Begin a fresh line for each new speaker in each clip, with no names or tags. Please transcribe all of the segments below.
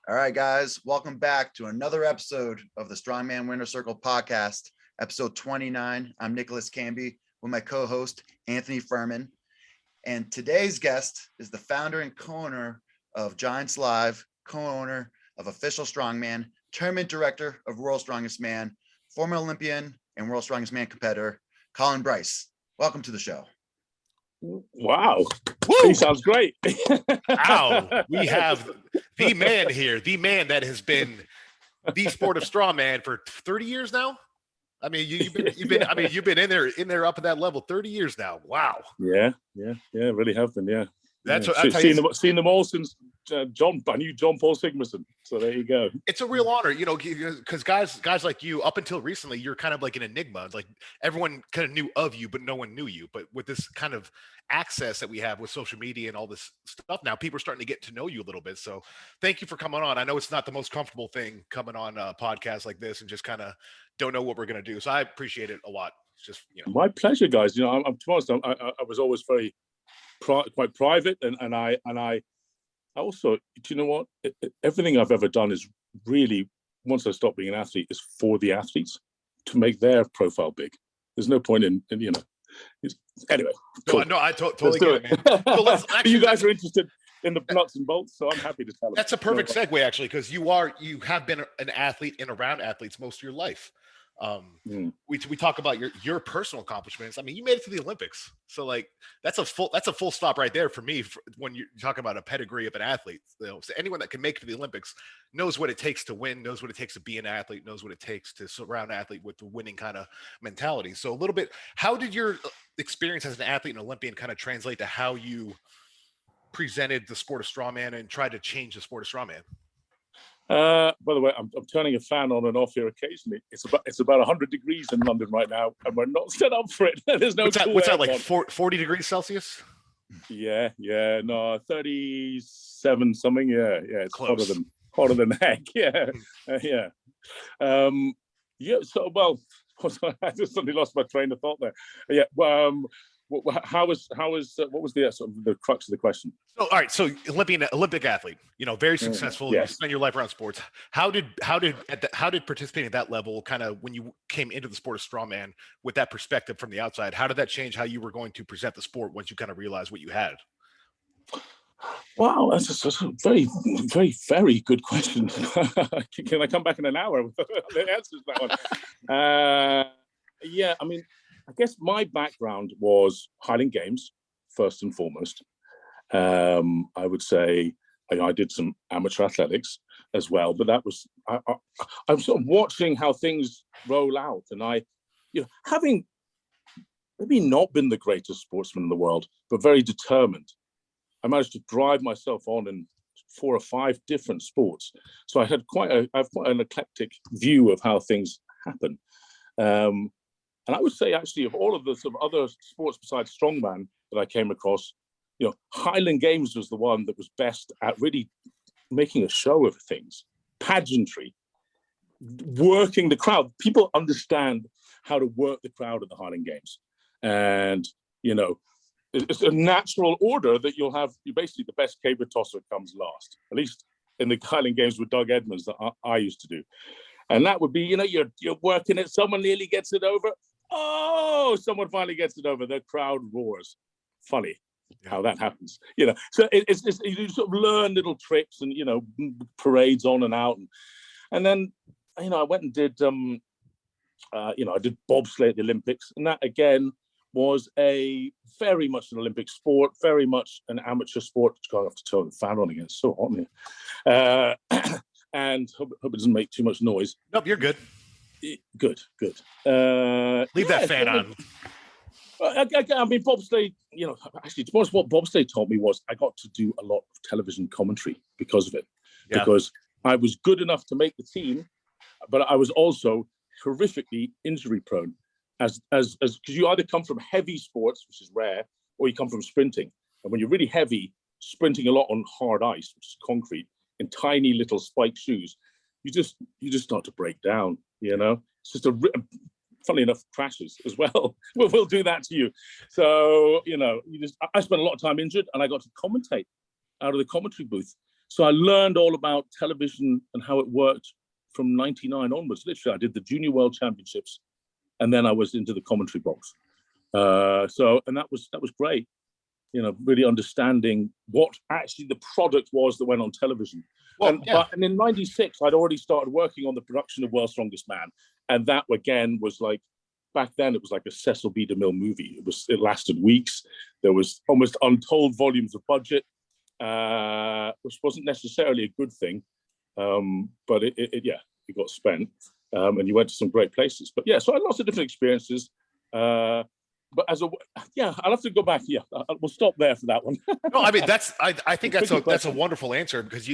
All right, guys, welcome back to another episode of the Strongman Winner Circle podcast, episode 29. I'm Nicholas Camby with my co-host, Anthony Furman. And today's guest is the founder and co-owner of Giants Live, co-owner of Official Strongman, tournament director of World's Strongest Man, former Olympian and World's Strongest Man competitor, Colin Bryce. Welcome to the show.
Wow. He sounds great.
Wow. We have the man here, the man that has been the sport of strongman for 30 years now. I mean, you've been in there up at that level 30 years now. Wow.
Yeah, really have been. Yeah.
That's
what seen them all since I knew John Paul Sigmarsson. So there you go.
It's a real honor, because guys like you, up until recently, you're kind of like an enigma. Like everyone kind of knew of you, but no one knew you. But with this kind of access that we have with social media and all this stuff now, people are starting to get to know you a little bit. So thank you for coming on. I know it's not the most comfortable thing coming on a podcast like this and just kind of don't know what we're going to do. So I appreciate it a lot. It's just,
My pleasure, guys. I'm to be honest, I was always very quite private, and I also, do you know what? Everything I've ever done is really, once I stopped being an athlete, is for the athletes to make their profile big. There's no point in anyway. Cool.
No, I totally get it, man. So
you guys are interested in the nuts and bolts, so I'm happy to tell them.
That's a perfect segue, actually, because you have been an athlete and around athletes most of your life. We talk about your personal accomplishments. I mean, you made it to the Olympics, so like that's a full stop right there for me. When you're talking about a pedigree of an athlete, so anyone that can make it to the Olympics knows what it takes to win, knows what it takes to be an athlete, knows what it takes to surround an athlete with the winning kind of mentality. So a little bit, how did your experience as an athlete and Olympian kind of translate to how you presented the sport of strongman and tried to change the sport of strongman?
By the way, I'm turning a fan on and off here occasionally. It's about 100 degrees in London right now, and we're not set up for it. There's no.
What's that like? 40 degrees Celsius?
Yeah, no, 37 something. Yeah, it's
close.
hotter than heck. Yeah. So I just suddenly lost my train of thought there. Yeah. What was the sort of the crux of the question?
So, all right. So Olympic athlete, very successful.
Yes.
You spend your life around sports. How did participating at that level, kind of when you came into the sport of strongman with that perspective from the outside, how did that change how you were going to present the sport once you kind of realized what you had?
Wow, that's a very, very, very good question. Can I come back in an hour with the answers to that one? Yeah, I mean, I guess my background was Highland Games, first and foremost. I would say I did some amateur athletics as well, but that was, I'm sort of watching how things roll out. And having maybe not been the greatest sportsman in the world, but very determined, I managed to drive myself on in 4 or 5 different sports. So I have quite an eclectic view of how things happen. And I would say, actually, of all of the sort of other sports besides strongman that I came across, Highland Games was the one that was best at really making a show of things, pageantry, working the crowd. People understand how to work the crowd at the Highland Games. And, it's a natural order that you're basically the best caber tosser comes last, at least in the Highland Games with Doug Edmonds that I used to do. And that would be, you're working it, someone nearly gets it over. Oh, someone finally gets it over. The crowd roars. Funny how that happens. So it's you sort of learn little tricks and, parades on and out. And then, I went and did, I did bobsleigh at the Olympics. And that, again, was very much an Olympic sport, very much an amateur sport. I have to turn the fan on again. It's so hot in here. And hope it doesn't make too much noise.
Nope, you're good.
Good.
Leave that fan on.
I mean, bobsleigh, actually, to be honest, what bobsleigh taught me was I got to do a lot of television commentary because of it. Yeah. Because I was good enough to make the team, but I was also horrifically injury prone. As because you either come from heavy sports, which is rare, or you come from sprinting. And when you're really heavy, sprinting a lot on hard ice, which is concrete, in tiny little spiked shoes, you just start to break down. It's just funnily enough, crashes as well. We'll do that to you. So I spent a lot of time injured, and I got to commentate out of the commentary booth So I learned all about television and how it worked from 99 onwards. Literally, I did the Junior World Championships, and then I was into the commentary box. And that was great. You know, really understanding what actually the product was that went on television.
Well,
And in '96, I'd already started working on the production of World's Strongest Man, and that again was like, back then it was like a Cecil B. DeMille movie. It lasted weeks. There was almost untold volumes of budget, which wasn't necessarily a good thing, but it got spent, and you went to some great places. But yeah, so I had lots of different experiences. But I'll have to go back. Yeah, we'll stop there for that one.
No, I mean I think that's a wonderful answer, because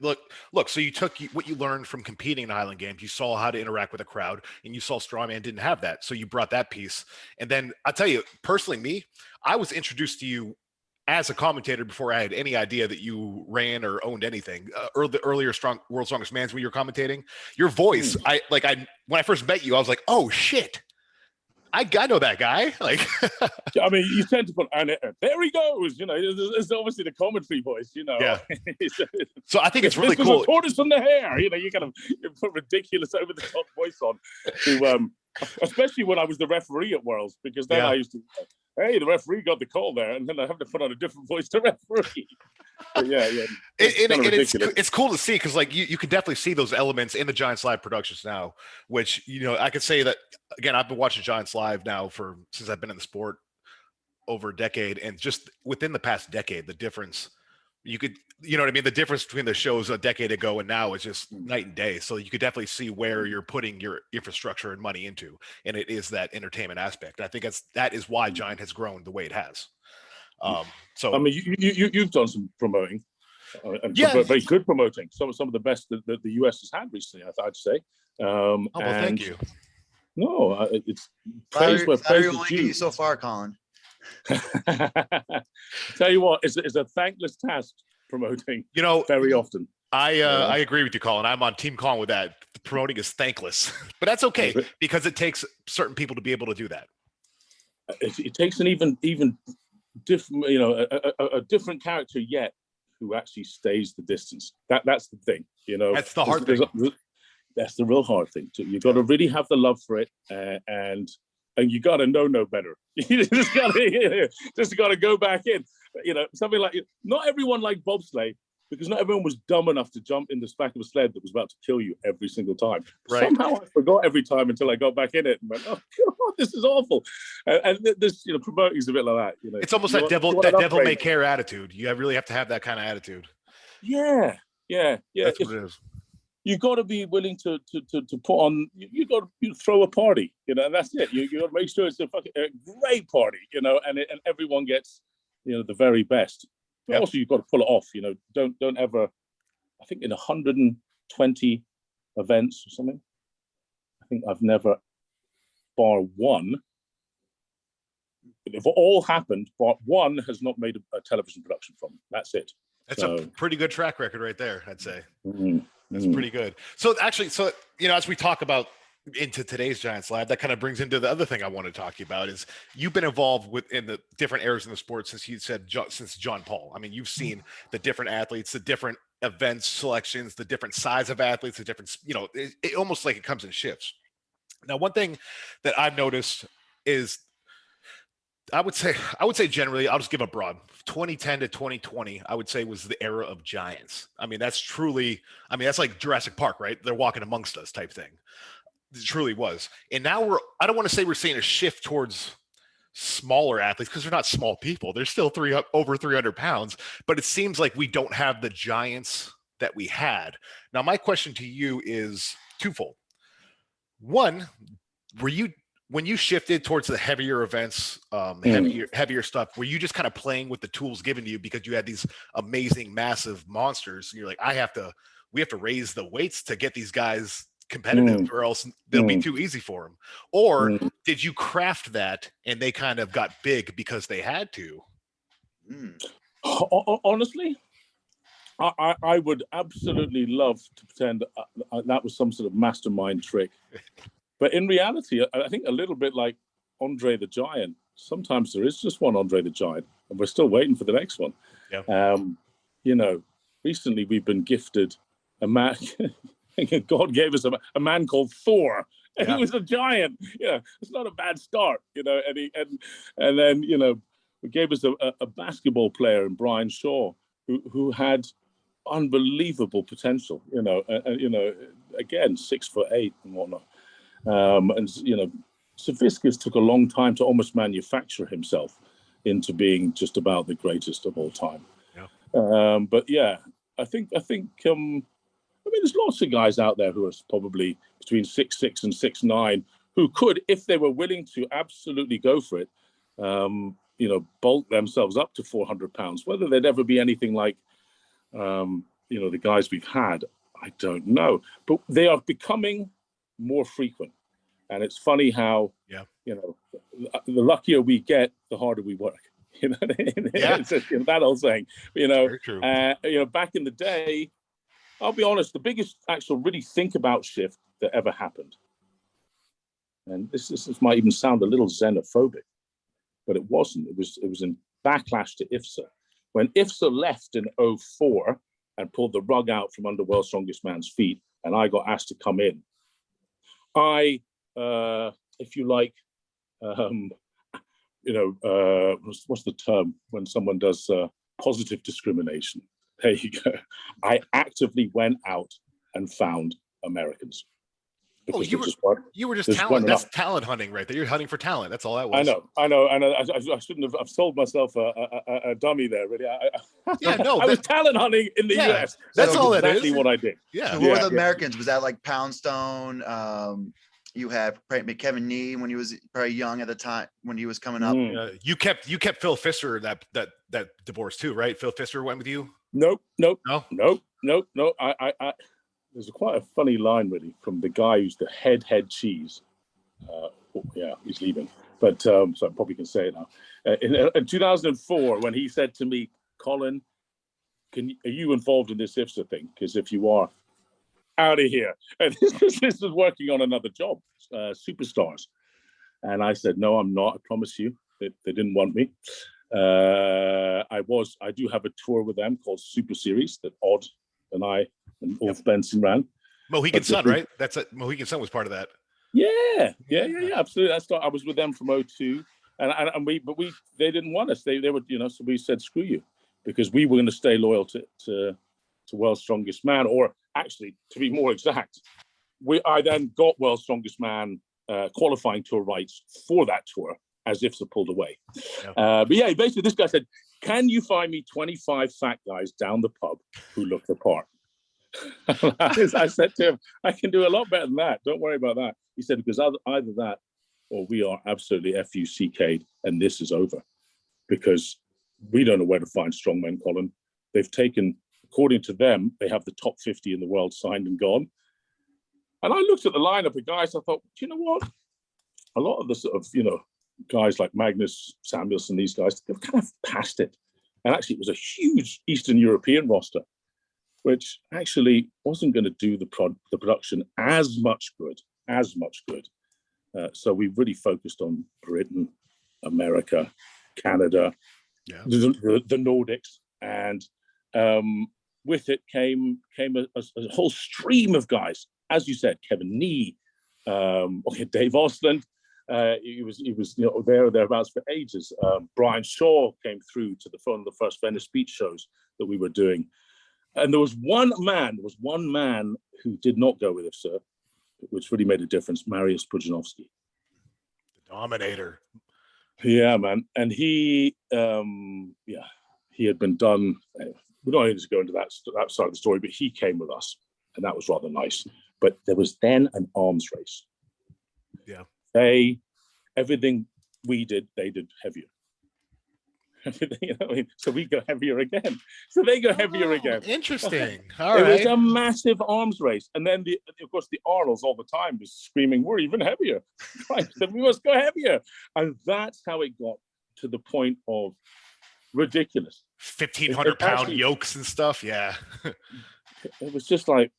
look. So you took what you learned from competing in Highland Games. You saw how to interact with a crowd, and you saw Strongman didn't have that, so you brought that piece. And then I'll tell you personally, I was introduced to you as a commentator before I had any idea that you ran or owned anything. Earlier World's Strongest Man's when you were commentating, your voice. When I first met you, I was like, oh shit. I know that guy. Like,
I mean, you tend to put, and there he goes. You know, it's obviously the commentary voice. You know,
yeah. So I think it's really cool.
A tortoise from the hair. You know, you put ridiculous over the top voice on, especially when I was the referee at Worlds, because then I used to, hey, the referee got the call there, and then I have to put on a different voice to referee. But yeah.
It's cool to see, because like you can definitely see those elements in the Giants Live productions now, which, you know, I could say that again, I've been watching Giants Live now since I've been in the sport over a decade, and just within the past decade, the difference you know what I mean? The difference between the shows a decade ago and now is just night and day. So you could definitely see where you're putting your infrastructure and money into, and it is that entertainment aspect. I think that is why Giant has grown the way it has. So
I mean, you've done some promoting, and very good promoting. Some of the best that the US has had recently, I'd say.
Well, thank you.
No, it's praise where praise is due.
So far, Colin.
Tell you what, it's a thankless task promoting.
You know,
very often.
I agree with you, Colin. I'm on Team Colin with that. Promoting is thankless, but that's okay, because it takes certain people to be able to do that.
It takes an even different, you know, a different character yet who actually stays the distance. That's the thing, you know.
That's the hard thing.
That's the real hard thing. You got to really have the love for it, and you got to know no better. You just got to go back in. You know, something like, not everyone liked bobsleigh, because not everyone was dumb enough to jump in the back of a sled that was about to kill you every single time. Right. Somehow I forgot every time until I got back in it and went, oh God, this is awful. And this, you know, promoting is a bit like that. You know,
it's almost that devil may care attitude. You really have to have that kind of attitude.
Yeah.
That's what it is.
You got to be willing to put on. You got to throw a party, you know, and that's it. You got to make sure it's a great party, you know, and everyone gets, you know, the very best. But also you've got to pull it off, you know. Don't ever. I think in 120 events or something, I think I've never, bar one. If all happened, bar one has not made a television production from. That's it.
That's a pretty good track record right there, I'd say. That's pretty good. So actually, you know, as we talk about into today's Giants Live, that kind of brings into the other thing I want to talk to you about is you've been involved in the different areas in the sport since John Paul. I mean, you've seen the different athletes, the different events selections, the different size of athletes, the different, you know, it almost like it comes in shifts. Now, one thing that I've noticed is I would say generally, I'll just give a broad 2010 to 2020, I would say was the era of giants. I mean, that's like Jurassic Park, right? They're walking amongst us type thing. It truly was. And now I don't want to say we're seeing a shift towards smaller athletes, because they're not small people. They're still over 300 pounds, but it seems like we don't have the giants that we had. Now, my question to you is twofold. One, when you shifted towards the heavier events, heavier stuff, were you just kind of playing with the tools given to you because you had these amazing, massive monsters? And you're like, we have to raise the weights to get these guys competitive, or else they'll be too easy for them. Or did you craft that and they kind of got big because they had to?
Honestly, I would absolutely love to pretend that was some sort of mastermind trick. But in reality, I think a little bit like Andre the Giant, sometimes there is just one Andre the Giant, and we're still waiting for the next one.
Yeah.
You know, recently we've been gifted a man. God gave us a man called Thor. And he was a giant. It's not a bad start, and then we gave us a basketball player in Brian Shaw who had unbelievable potential. Again 6'8" and whatnot. Saviskas took a long time to almost manufacture himself into being just about the greatest of all time. But yeah, I think there's lots of guys out there who are probably between 6'6" and 6'9" who could, if they were willing to, absolutely go for it. Bulk themselves up to 400 pounds. Whether they'd ever be anything like, the guys we've had, I don't know. But they are becoming more frequent, and it's funny how the luckier we get, the harder we work. It's that old saying.
Very true.
Back in the day, I'll be honest, the biggest actual really think about shift that ever happened, and this might even sound a little xenophobic, but it wasn't. It was in backlash to IFSA. When IFSA left in 2004 and pulled the rug out from under World's Strongest Man's feet, and I got asked to come in, I, if you like, what's the term when someone does positive discrimination? There you go. I actively went out and found Americans.
Oh, you were just talent. That's talent hunting right there. You're hunting for talent. That's all that was.
I know. I shouldn't have. I've sold myself a dummy there. Really. I was talent hunting in the US.
That's all that
exactly
is.
what I did.
Yeah. So what were the Americans? Was that like Poundstone? You had Kevin Nee when he was probably young at the time when he was coming up.
You kept Phil Fisher that divorce too, right? Phil Fisher went with you.
Nope. I there's quite a funny line really from the guy who's the head cheese. He's leaving, but so I probably can say it now. In 2004, when he said to me, Colin, are you involved in this IFSA thing? Because if you are, out of here. And this is working on another job, Superstars. And I said, no, I'm not. I promise you. They didn't want me. I do have a tour with them called Super Series that Odd and I and Ulf Benson ran.
Mohegan Sun, right? Mohegan Sun was part of that.
Yeah, absolutely. I was with them from 2002, and they didn't want us. They were, so we said screw you, because we were going to stay loyal to World's Strongest Man, or actually, to be more exact, I then got World's Strongest Man qualifying tour rights for that tour as IFSA pulled away. But yeah, basically this guy said, can you find me 25 fat guys down the pub who look the part? I said to him, I can do a lot better than that. Don't worry about that. He said, because either that or we are absolutely FUCK'd and this is over, because we don't know where to find strongmen, Colin. They've taken, according to them, they have the top 50 in the world signed and gone. And I looked at the lineup of guys, I thought, do you know what? A lot of the sort of, guys like Magnus Samuelsson, these guys, they've kind of passed it. And actually, it was a huge Eastern European roster, which actually wasn't going to do the production as much good. So we really focused on Britain, America, Canada, the Nordics, and with it came a whole stream of guys. As you said, Kevin Nee, Dave Osland. He was thereabouts for ages. Brian Shaw came through to the front of the first Venice Beach shows that we were doing. And there was one man who did not go with us, sir, which really made a difference, Mariusz Pudzianowski.
The Dominator.
Yeah, man. And he had been done, we don't need to go into that side of the story, but he came with us, and that was rather nice. But there was then an arms race.
Yeah.
Everything we did, they did heavier. So we go heavier again. So they go heavier again.
Interesting.
It was a massive arms race. And then, of course, the Arnolds all the time was screaming, we're even heavier. So we must go heavier. And that's how it got to the point of ridiculous.
1,500-pound yokes and stuff. Yeah.
It was just like,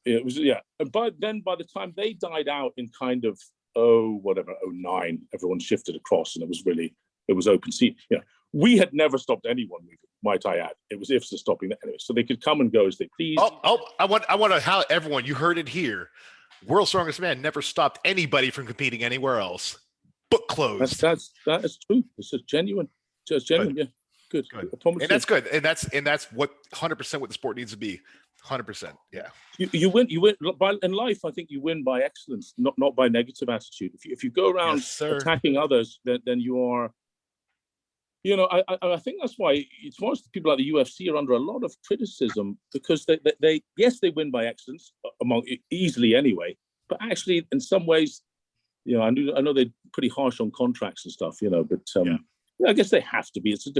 But then by the time they died out in kind of, 2009, everyone shifted across and it was open seat. We had never stopped anyone moving, might I add. It was IFSA stopping that anyway. So they could come and go as they pleased.
I want to how everyone, you heard it here. World's Strongest Man never stopped anybody from competing anywhere else. Book closed.
That is true. It's just genuine. Just genuine,
Good.
Yeah. Good.
And that's good. And that's what 100% what the sport needs to be. 100%. Yeah.
You win in life. I think you win by excellence, not by negative attitude. If you go around attacking others, then you are. I think that's why it's most people like the UFC are under a lot of criticism, because they win by excellence easily anyway, but actually in some ways, I know they're pretty harsh on contracts and stuff, but I guess they have to be. It's a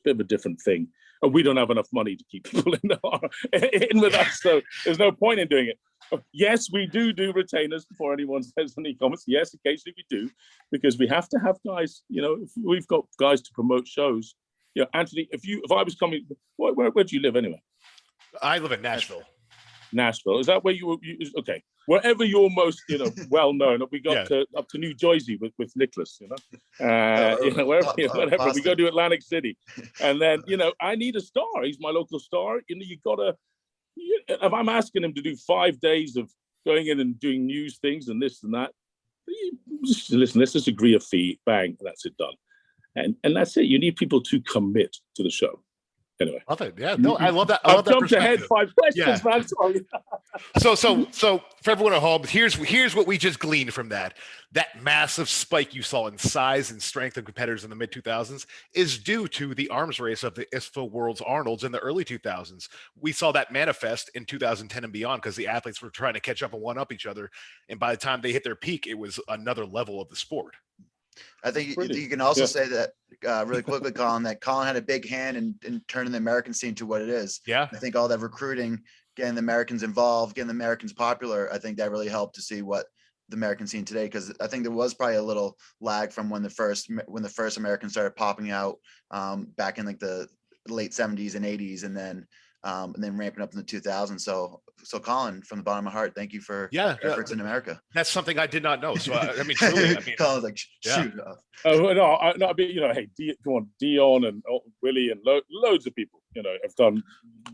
bit of a different thing. And we don't have enough money to keep people in with us, so there's no point in doing it. Yes, we do retainers before anyone says any comments. Yes, occasionally we do, because we have to have guys, if we've got guys to promote shows. Anthony, if I was coming, where do you live anyway?
I live in Nashville.
Nashville. Is that where you okay? Wherever you're most, well known. We got up to New Jersey with Nicholas, wherever we go to Atlantic City, and then I need a star. He's my local star. You gotta. If I'm asking him to do 5 days of going in and doing news things and this and that, listen, let's just agree a fee, bang, that's it, done. And that's it. You need people to commit to the show. Anyway.
Love it. Yeah, no, I love that.
I've jumped ahead 5 questions, man. Sorry.
So for everyone at home, here's what we just gleaned from that. That massive spike you saw in size and strength of competitors in the mid-2000s is due to the arms race of the ISFA World's Arnolds in the early 2000s. We saw that manifest in 2010 and beyond, because the athletes were trying to catch up and one-up each other. And by the time they hit their peak, it was another level of the sport.
I think you can also say that really quickly, Colin, that Colin had a big hand in turning the American scene to what it is.
Yeah.
I think all that recruiting, getting the Americans involved, getting the Americans popular, I think that really helped to see what the American scene today, because I think there was probably a little lag from when the first Americans started popping out back in like the late 70s and 80s, and then ramping up in the 2000s. So Colin, from the bottom of my heart, thank you for efforts in America.
That's something I did not know. So truly,
Colin's like, shoot off.
Oh no, I mean, hey, come on, Dion and Willie and loads of people, have done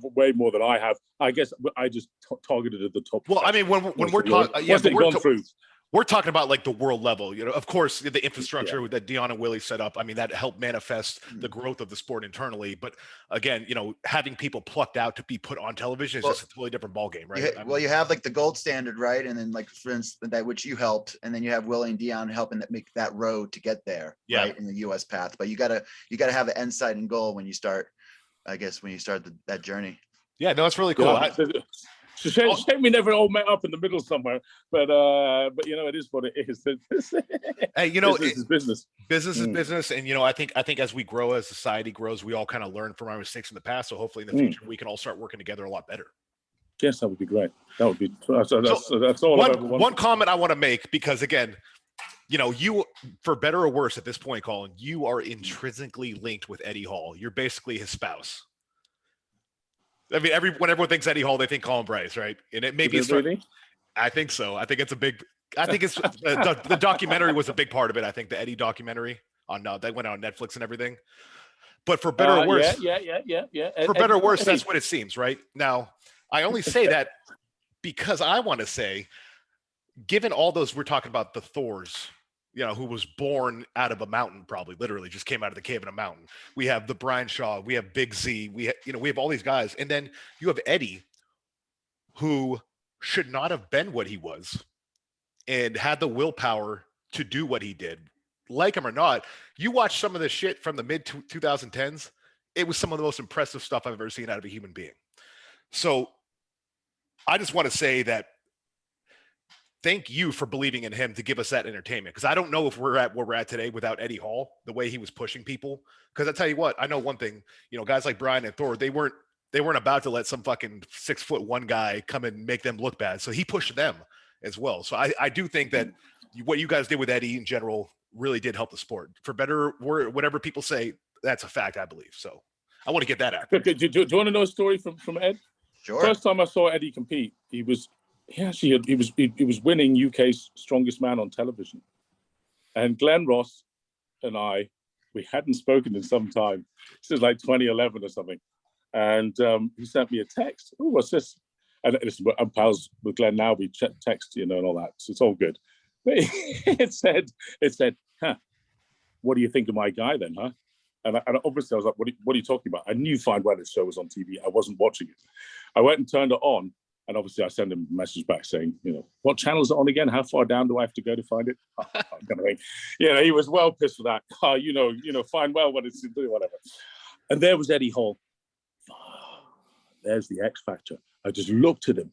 way more than I have. I guess I just targeted at the top.
Well, I mean, when we're talking, we're talking about like the world level, of course, the infrastructure that Dion and Willie set up. I mean, that helped manifest the growth of the sport internally. But again, having people plucked out to be put on television is just a totally different ballgame, right?
You have like the gold standard, right? And then like, for instance, that which you helped, and then you have Willie and Dion helping make that road to get there, right? In the US path. But you gotta have an end sight and goal when you start, that journey.
Yeah, no, it's really cool.
It's a shame we never all met up in the middle somewhere, but it is what it is.
Hey,
business is business.
Business is business, and I think as we grow, as society grows, we all kind of learn from our mistakes in the past. So hopefully, in the future, we can all start working together a lot better.
Yes, that would be great. That would be that's all.
One comment I want to make, because again, you, for better or worse, at this point, Colin, you are intrinsically linked with Eddie Hall. You're basically his spouse. I mean, when everyone thinks Eddie Hall, they think Colin Bryce, right? And it maybe it's really? I think so. I think it's the documentary was a big part of it. I think the Eddie documentary that went on Netflix and everything. But for better or worse, For better or worse, that's what it seems, right? Now, I only say that because I want to say, given all those, we're talking about the Thors, who was born out of a mountain, probably literally just came out of the cave in a mountain. We have the Brian Shaw, we have Big Z, we have all these guys. And then you have Eddie, who should not have been what he was and had the willpower to do what he did. Like him or not, you watch some of the shit from the mid 2010s, it was some of the most impressive stuff I've ever seen out of a human being. So I just want to say that thank you for believing in him to give us that entertainment. Because I don't know if we're at where we're at today without Eddie Hall, the way he was pushing people. Because I tell you what, I know one thing, guys like Brian and Thor, they weren't about to let some fucking 6'1" guy come and make them look bad. So he pushed them as well. So I do think that what you guys did with Eddie in general really did help the sport. For better or whatever people say, that's a fact, I believe. So I want to get that out.
Do you want to know a story from Ed?
Sure.
First time I saw Eddie compete, he was winning UK's Strongest Man on television, and Glenn Ross and I we hadn't spoken in some time. This is like 2011 or something. And he sent me a text. Oh, what's this? And listen, I'm pals with Glenn now. We text, and all that. So it's all good. But it said, huh, what do you think of my guy then, huh? And obviously I was like, what are you talking about? I knew Find Weather's show was on TV. I wasn't watching it. I went and turned it on. And obviously I sent him a message back saying, what channel is it on again? How far down do I have to go to find it? Kind of thing. He was well pissed for that. Find well what it's doing, whatever. And there was Eddie Hall. There's the X Factor. I just looked at him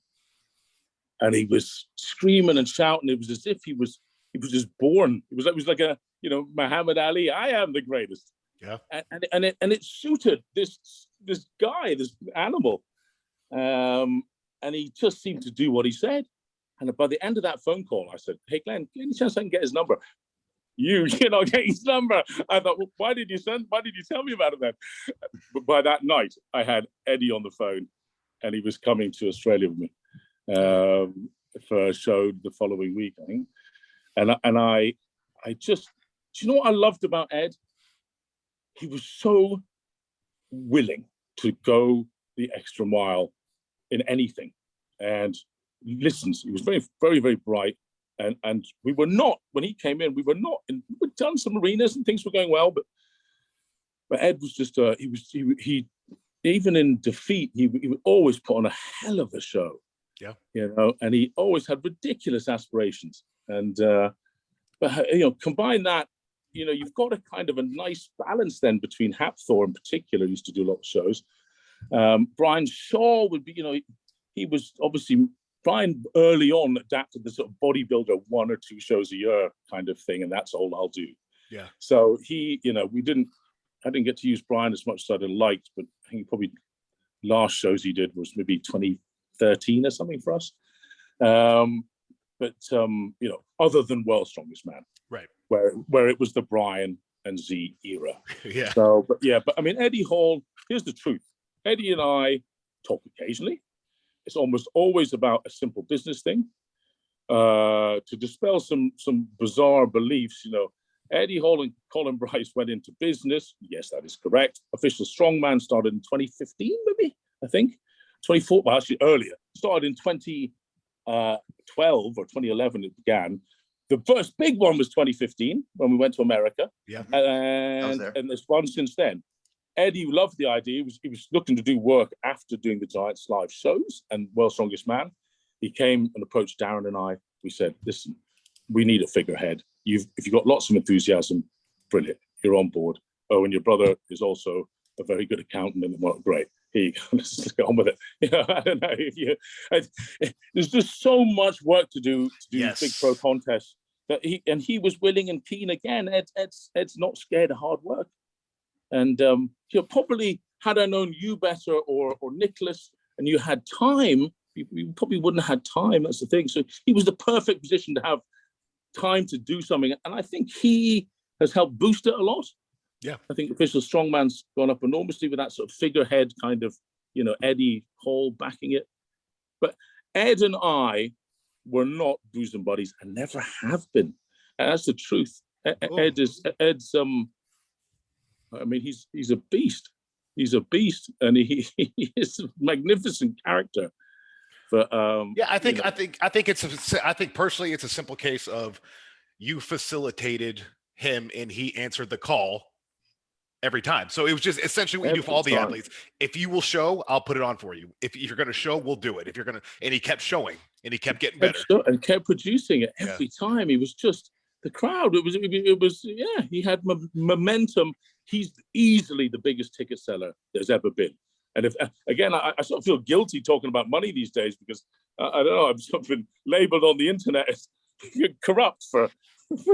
and he was screaming and shouting. It was as if he was just born. It was like a, Muhammad Ali, I am the greatest.
Yeah.
And it suited this guy, this animal. And he just seemed to do what he said. And by the end of that phone call, I said, hey, Glenn, any chance I can get his number? Get his number. I thought, well, why did you tell me about it then? But by that night, I had Eddie on the phone and he was coming to Australia with me for a show the following week, I think. And I just, do you know what I loved about Ed? He was so willing to go the extra mile in anything and listens. He was very, very, very bright. And we were not, when he came in, we'd done some arenas and things were going well, but Ed was just, he even in defeat, he would always put on a hell of a show.
Yeah.
And he always had ridiculous aspirations. And, combine that, you've got a kind of a nice balance then between Hapthor in particular, used to do a lot of shows. Brian Shaw would be, he was obviously, Brian early on adapted the sort of bodybuilder 1 or 2 shows a year kind of thing, and that's all I'll do.
Yeah.
So he, I didn't get to use Brian as much as I'd have liked, but I think probably last shows he did was maybe 2013 or something for us. Other than World's Strongest Man,
right?
Where it was the Brian and Z era.
Yeah.
So, but I mean, Eddie Hall. Here's the truth: Eddie and I talk occasionally. It's almost always about a simple business thing. To dispel some bizarre beliefs, Eddie Hall and Colin Bryce went into business. Yes, that is correct. Official Strongman started in 2015, maybe, I think. 24, well, actually earlier. Started in 2012 or 2011, it began. The first big one was 2015 when we went to America.
Yeah.
And there's one since then. Eddie loved the idea. He was looking to do work after doing the Giants live shows and World's Strongest Man. He came and approached Darren and I. We said, listen, we need a figurehead. If you've got lots of enthusiasm, brilliant. You're on board. Oh, and your brother is also a very good accountant. And well, great. Here you go. Let's just get on with it. I don't know there's just so much work to do
yes.
big pro contests. That he was willing and keen again. Ed's not scared of hard work. And probably had I known you better or Nicholas, and you had time, you probably wouldn't have had time. That's the thing. So he was the perfect position to have time to do something. And I think he has helped boost it a lot.
Yeah.
I think Official Strongman's gone up enormously with that sort of figurehead kind of, Eddie Hall backing it. But Ed and I were not bosom buddies and never have been. And that's the truth. Ed's I mean, he's a beast. He's a beast, and he is a magnificent character. But
I think personally, it's a simple case of you facilitated him, and he answered the call every time. So it was just essentially what you do for all the athletes. If you will show, I'll put it on for you. If you're going to show, we'll do it. And he kept showing, and he kept getting better,
and kept producing it every time. He was just. The crowd, it was, he had momentum. He's easily the biggest ticket seller there's ever been. And if, again, I sort of feel guilty talking about money these days because, I don't know, I've sort of been labeled on the internet as corrupt for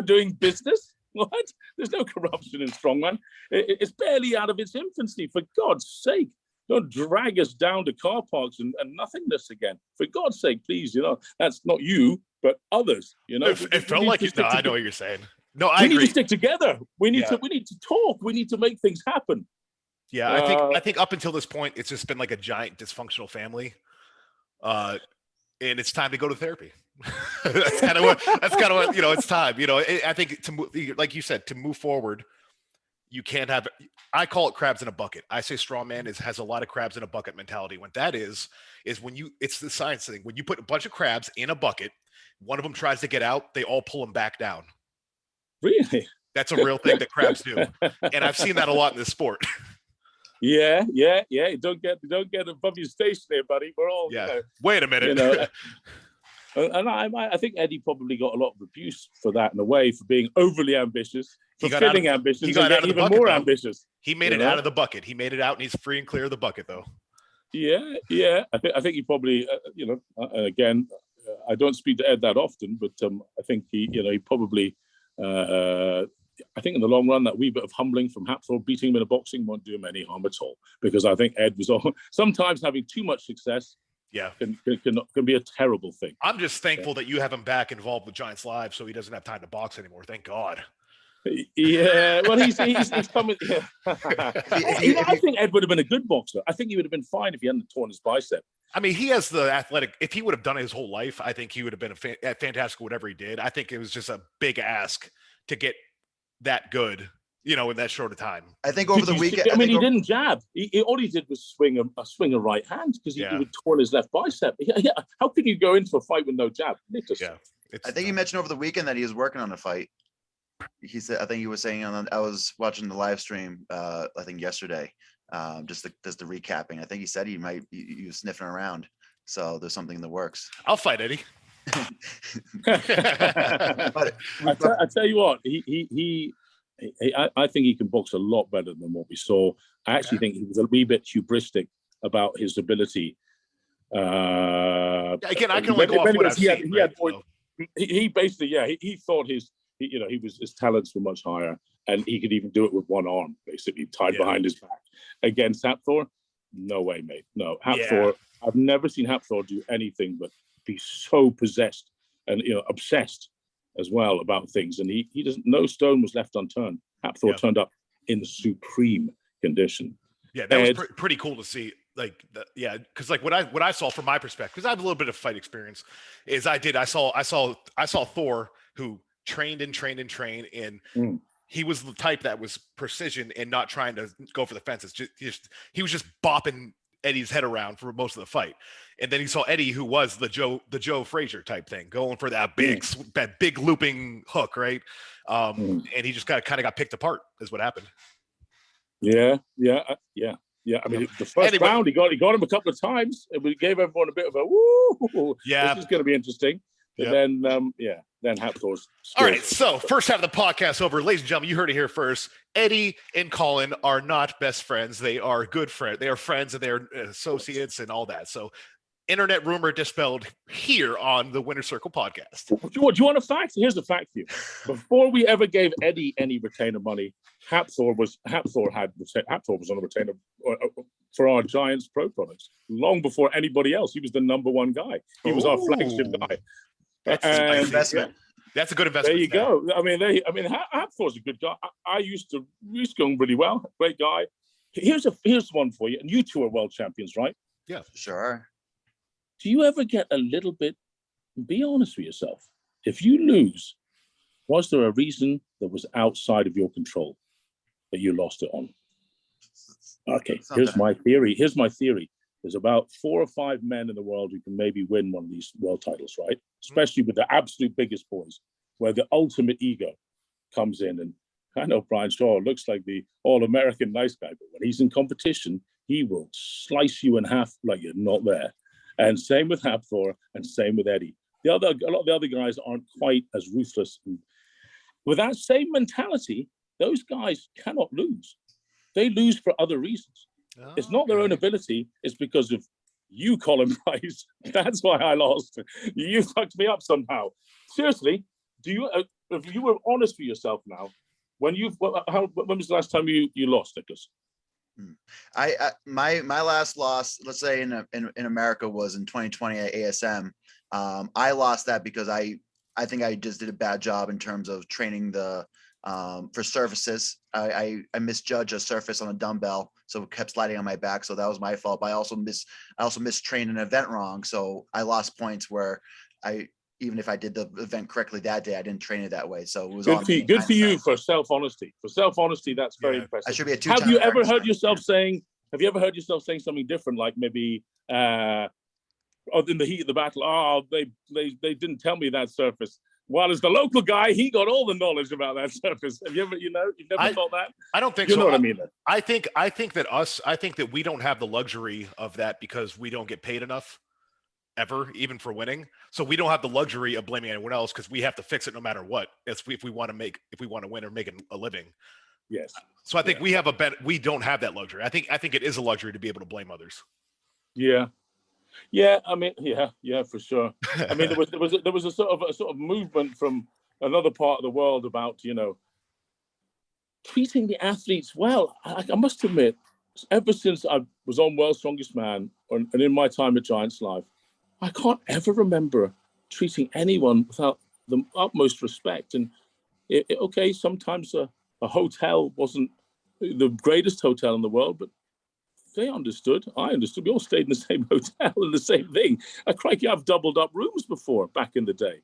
doing business. What? There's no corruption in Strongman. It's barely out of its infancy, for God's sake. Don't drag us down to car parks and nothingness again. For God's sake, please, that's not you, but others,
It felt like it. No, I know what you're saying. No, I agree.
We need to stick together. We need to talk. We need to make things happen.
Yeah, I think up until this point, it's just been like a giant dysfunctional family. And it's time to go to therapy. That's kind of what, it's time, I think like you said, to move forward, you can't have. I call it crabs in a bucket. I say strongman has a lot of crabs in a bucket mentality. What that is when it's the science thing. When you put a bunch of crabs in a bucket, one of them tries to get out, they all pull them back down.
Really?
That's a real thing that crabs do, and I've seen that a lot in this sport.
Yeah. Don't get above your station there, buddy. We're all
Wait a minute.
And I think Eddie probably got a lot of abuse for that in a way, for being overly ambitious, for feeling ambitious,
he got out of the bucket,
more
though.
ambitious.
He made it out of the bucket. He made it out, and he's free and clear of the bucket, though.
Yeah. I think he probably, again, I don't speak to Ed that often, but I think he probably, I think in the long run, that wee bit of humbling from Hapthor beating him in a boxing won't do him any harm at all, because I think Ed was sometimes having too much success.
Yeah,
can be a terrible thing.
I'm just thankful that you have him back involved with Giants Live, so he doesn't have time to box anymore. Thank God.
Yeah, well, he's coming. Yeah. I think Ed would have been a good boxer. I think he would have been fine if he hadn't torn his bicep.
I mean, he has the athletic. If he would have done it his whole life, I think he would have been fantastic whatever he did. I think it was just a big ask to get that good, in that short of time.
I think over the weekend.
He didn't jab. All he did was swing a right hand, because he would torn his left bicep. Yeah. How can you go into a fight with no jab?
I think he mentioned over the weekend that he was working on a fight. He said, I think he was saying I was watching the live stream, I think yesterday, just the recapping. I think he said he was sniffing around. So there's something in the works.
I'll fight Eddie.
But I tell you what, I think he can box a lot better than what we saw. I actually think he was a wee bit hubristic about his ability.
Again, I can only go off what I've seen.
He basically, he thought his talents were much higher, and he could even do it with one arm, basically tied behind his back. Against Hapthor, no way, mate. No, Hapthor. I've never seen Hapthor do anything but be so possessed and obsessed as well about things, and he doesn't. No stone was left unturned. Hapthor turned up in supreme condition.
Yeah, that was pretty cool to see. Because what I saw from my perspective, because I have a little bit of fight experience, is I saw Thor, who trained, and he was the type that was precision and not trying to go for the fences. He was just bopping Eddie's head around for most of the fight, and then he saw Eddie, who was the Joe Frazier type thing, going for that big looping hook, right? And he just kind of got picked apart, is what happened.
Yeah. I mean, the first round he got him a couple of times, and we gave everyone a bit of a woo. Yeah, this is going to be interesting. And then Hapthor's.
All right, so first half of the podcast over. Ladies and gentlemen, you heard it here first. Eddie and Colin are not best friends. They are good friends. They are friends, and they're associates and all that. So internet rumor dispelled here on the Winner Circle podcast.
Do you want a fact? Here's a fact for you. Before we ever gave Eddie any retainer money, Hapthor was on a retainer for our Giants Pro products long before anybody else. He was the number one guy. He was our flagship guy.
That's a good investment.
That's a good investment.
There you go. I mean, Hapthor's a good guy. I used to go really well. Great guy. Here's one for you. And you two are world champions, right?
Yeah,
sure.
Do you ever get a little bit? Be honest with yourself. If you lose, was there a reason that was outside of your control that you lost it on? Okay, here's my theory. There's about 4 or 5 men in the world who can maybe win one of these world titles, right? Especially with the absolute biggest boys, where the ultimate ego comes in. And I know Brian Shaw looks like the all-American nice guy, but when he's in competition, he will slice you in half like you're not there. And same with Hapthor, and same with Eddie. A lot of the other guys aren't quite as ruthless. And with that same mentality, those guys cannot lose. They lose for other reasons. Oh, it's not their own ability. It's because of you, Colin Bryce. That's why I lost. You fucked me up somehow. Seriously, if you were honest with yourself now, when was the last time you lost, Nicholas?
My last loss, let's say in America, was in 2020 at ASM. I lost that because I think I just did a bad job in terms of training for surfaces. I misjudged a surface on a dumbbell, so it kept sliding on my back. So that was my fault. But I also mistrained an event wrong, so I lost points where I even if I did the event correctly that day, I didn't train it that way. So it was
good
all
for you. Good for you for self-honesty. For self-honesty, that's very impressive.
I should be a 2-time.
Have you ever heard yourself saying? Have you ever heard yourself saying something different, like maybe, in the heat of the battle? Oh, they didn't tell me that surface. Well, as the local guy, he got all the knowledge about that surface. Have you ever, you've never thought that?
I don't think
so.
You
know what I mean?
I think that we don't have the luxury of that because we don't get paid enough ever, even for winning. So we don't have the luxury of blaming anyone else because we have to fix it no matter what. If we want to win or make a living.
Yes.
So I think we don't have that luxury. I think it is a luxury to be able to blame others.
Yeah. Yeah, I mean, yeah, for sure. I mean, there was a sort of movement from another part of the world about, treating the athletes well. I must admit, ever since I was on World's Strongest Man and in my time at Giants Live, I can't ever remember treating anyone without the utmost respect. And okay, sometimes a hotel wasn't the greatest hotel in the world, but they understood. I understood. We all stayed in the same hotel and the same thing. Crikey, I've doubled up rooms before back in the day.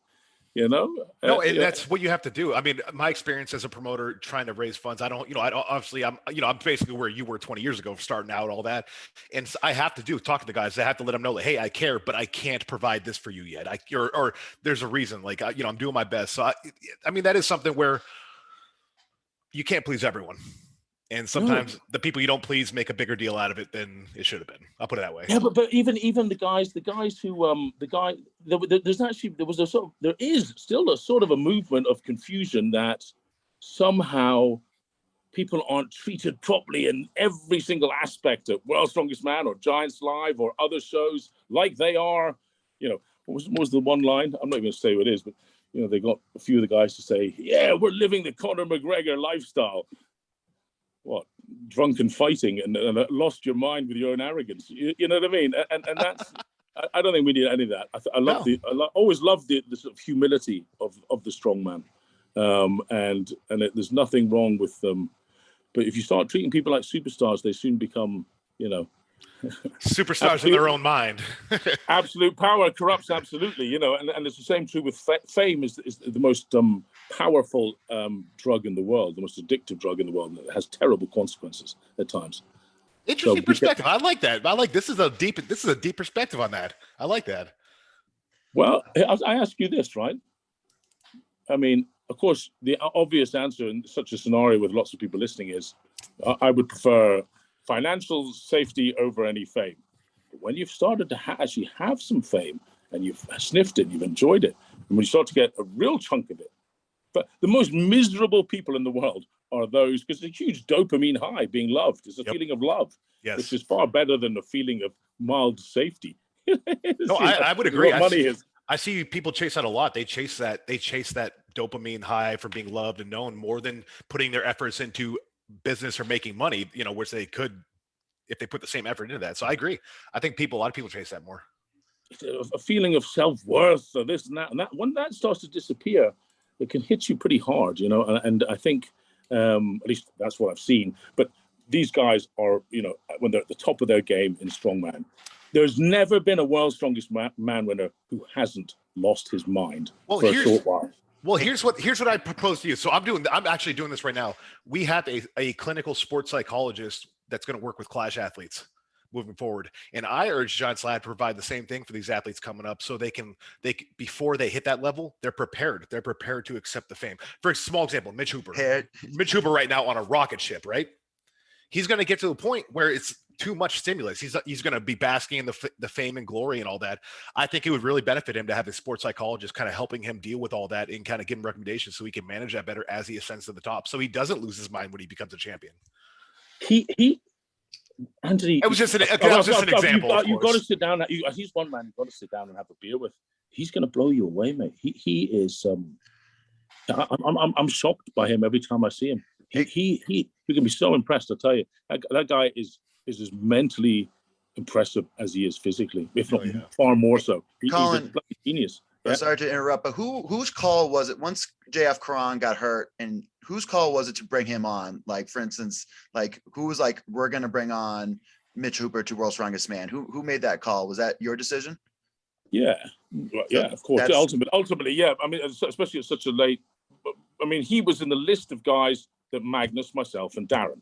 No,
and that's what you have to do. I mean, my experience as a promoter trying to raise funds, I'm basically where you were 20 years ago, starting out, all that. And so I have to talk to the guys. I have to let them know, like, hey, I care, but I can't provide this for you yet. Or there's a reason, like, I'm doing my best. So I mean, that is something where you can't please everyone. And sometimes the people you don't please make a bigger deal out of it than it should have been. I'll put it that way.
Yeah, but even the guys who there is still a sort of a movement of confusion that somehow people aren't treated properly in every single aspect of World's Strongest Man or Giants Live or other shows like they are. What was the one line? I'm not even going to say what it is, but they got a few of the guys to say, "Yeah, we're living the Conor McGregor lifestyle." What, drunken fighting and lost your mind with your own arrogance? You know what I mean? And that's, I don't think we need any of that. I always loved the sort of humility of the strongman, and there's nothing wrong with them. But if you start treating people like superstars, they soon become,
superstars in their own mind.
Absolute power corrupts absolutely, and it's the same true with fame is the most powerful drug in the world, the most addictive drug in the world, and it has terrible consequences at times.
Interesting perspective. I like that. This is a deep perspective on that. I like that.
Well, I ask you this, right? I mean, of course, the obvious answer in such a scenario with lots of people listening is, I would prefer financial safety over any fame. But when you've started to actually have some fame and you've sniffed it, you've enjoyed it, and when you start to get a real chunk of it, but the most miserable people in the world are those, because it's a huge dopamine high, being loved. It's a feeling of love, which is far better than the feeling of mild safety.
No, I would agree.
Money is.
I see people chase that a lot. They chase that dopamine high from being loved and known more than putting their efforts into business or making money, which they could if they put the same effort into that. So I agree. I think a lot of people chase that more.
A feeling of self-worth or this and that. When that starts to disappear, it can hit you pretty hard, and I think, at least that's what I've seen. But these guys are, when they're at the top of their game in strongman, there's never been a World's Strongest Man winner who hasn't lost his mind for a short while.
Well, here's what I propose to you. So I'm actually doing this right now. We have a clinical sports psychologist that's going to work with Clash athletes moving forward. And I urge Giants Live to provide the same thing for these athletes coming up, so they before they hit that level, they're prepared. They're prepared to accept the fame. For a small example, Mitch Hooper. Mitch Hooper right now on a rocket ship, right? He's going to get to the point where it's too much stimulus. He's going to be basking in the fame and glory and all that. I think it would really benefit him to have his sports psychologist kind of helping him deal with all that and kind of give him recommendations so he can manage that better as he ascends to the top, so he doesn't lose his mind when he becomes a champion.
Anthony,
it was just an example.
You've got to sit down. He's one man you've got to sit down and have a beer with. He's going to blow you away, mate. He is. I'm shocked by him every time I see him. You can be so impressed. I tell you, that guy is as mentally impressive as he is physically, if not far more so.
Colin,
he's a genius.
Sorry to interrupt, but whose call was it once JF Karan got hurt, and whose call was it to bring him on? Like, for instance, like who was like, we're going to bring on Mitch Hooper to World's Strongest Man? Who made that call? Was that your decision?
Yeah, yeah, of course. Ultimately, yeah. I mean, especially at such a late. I mean, he was in the list of guys that Magnus, myself, and Darren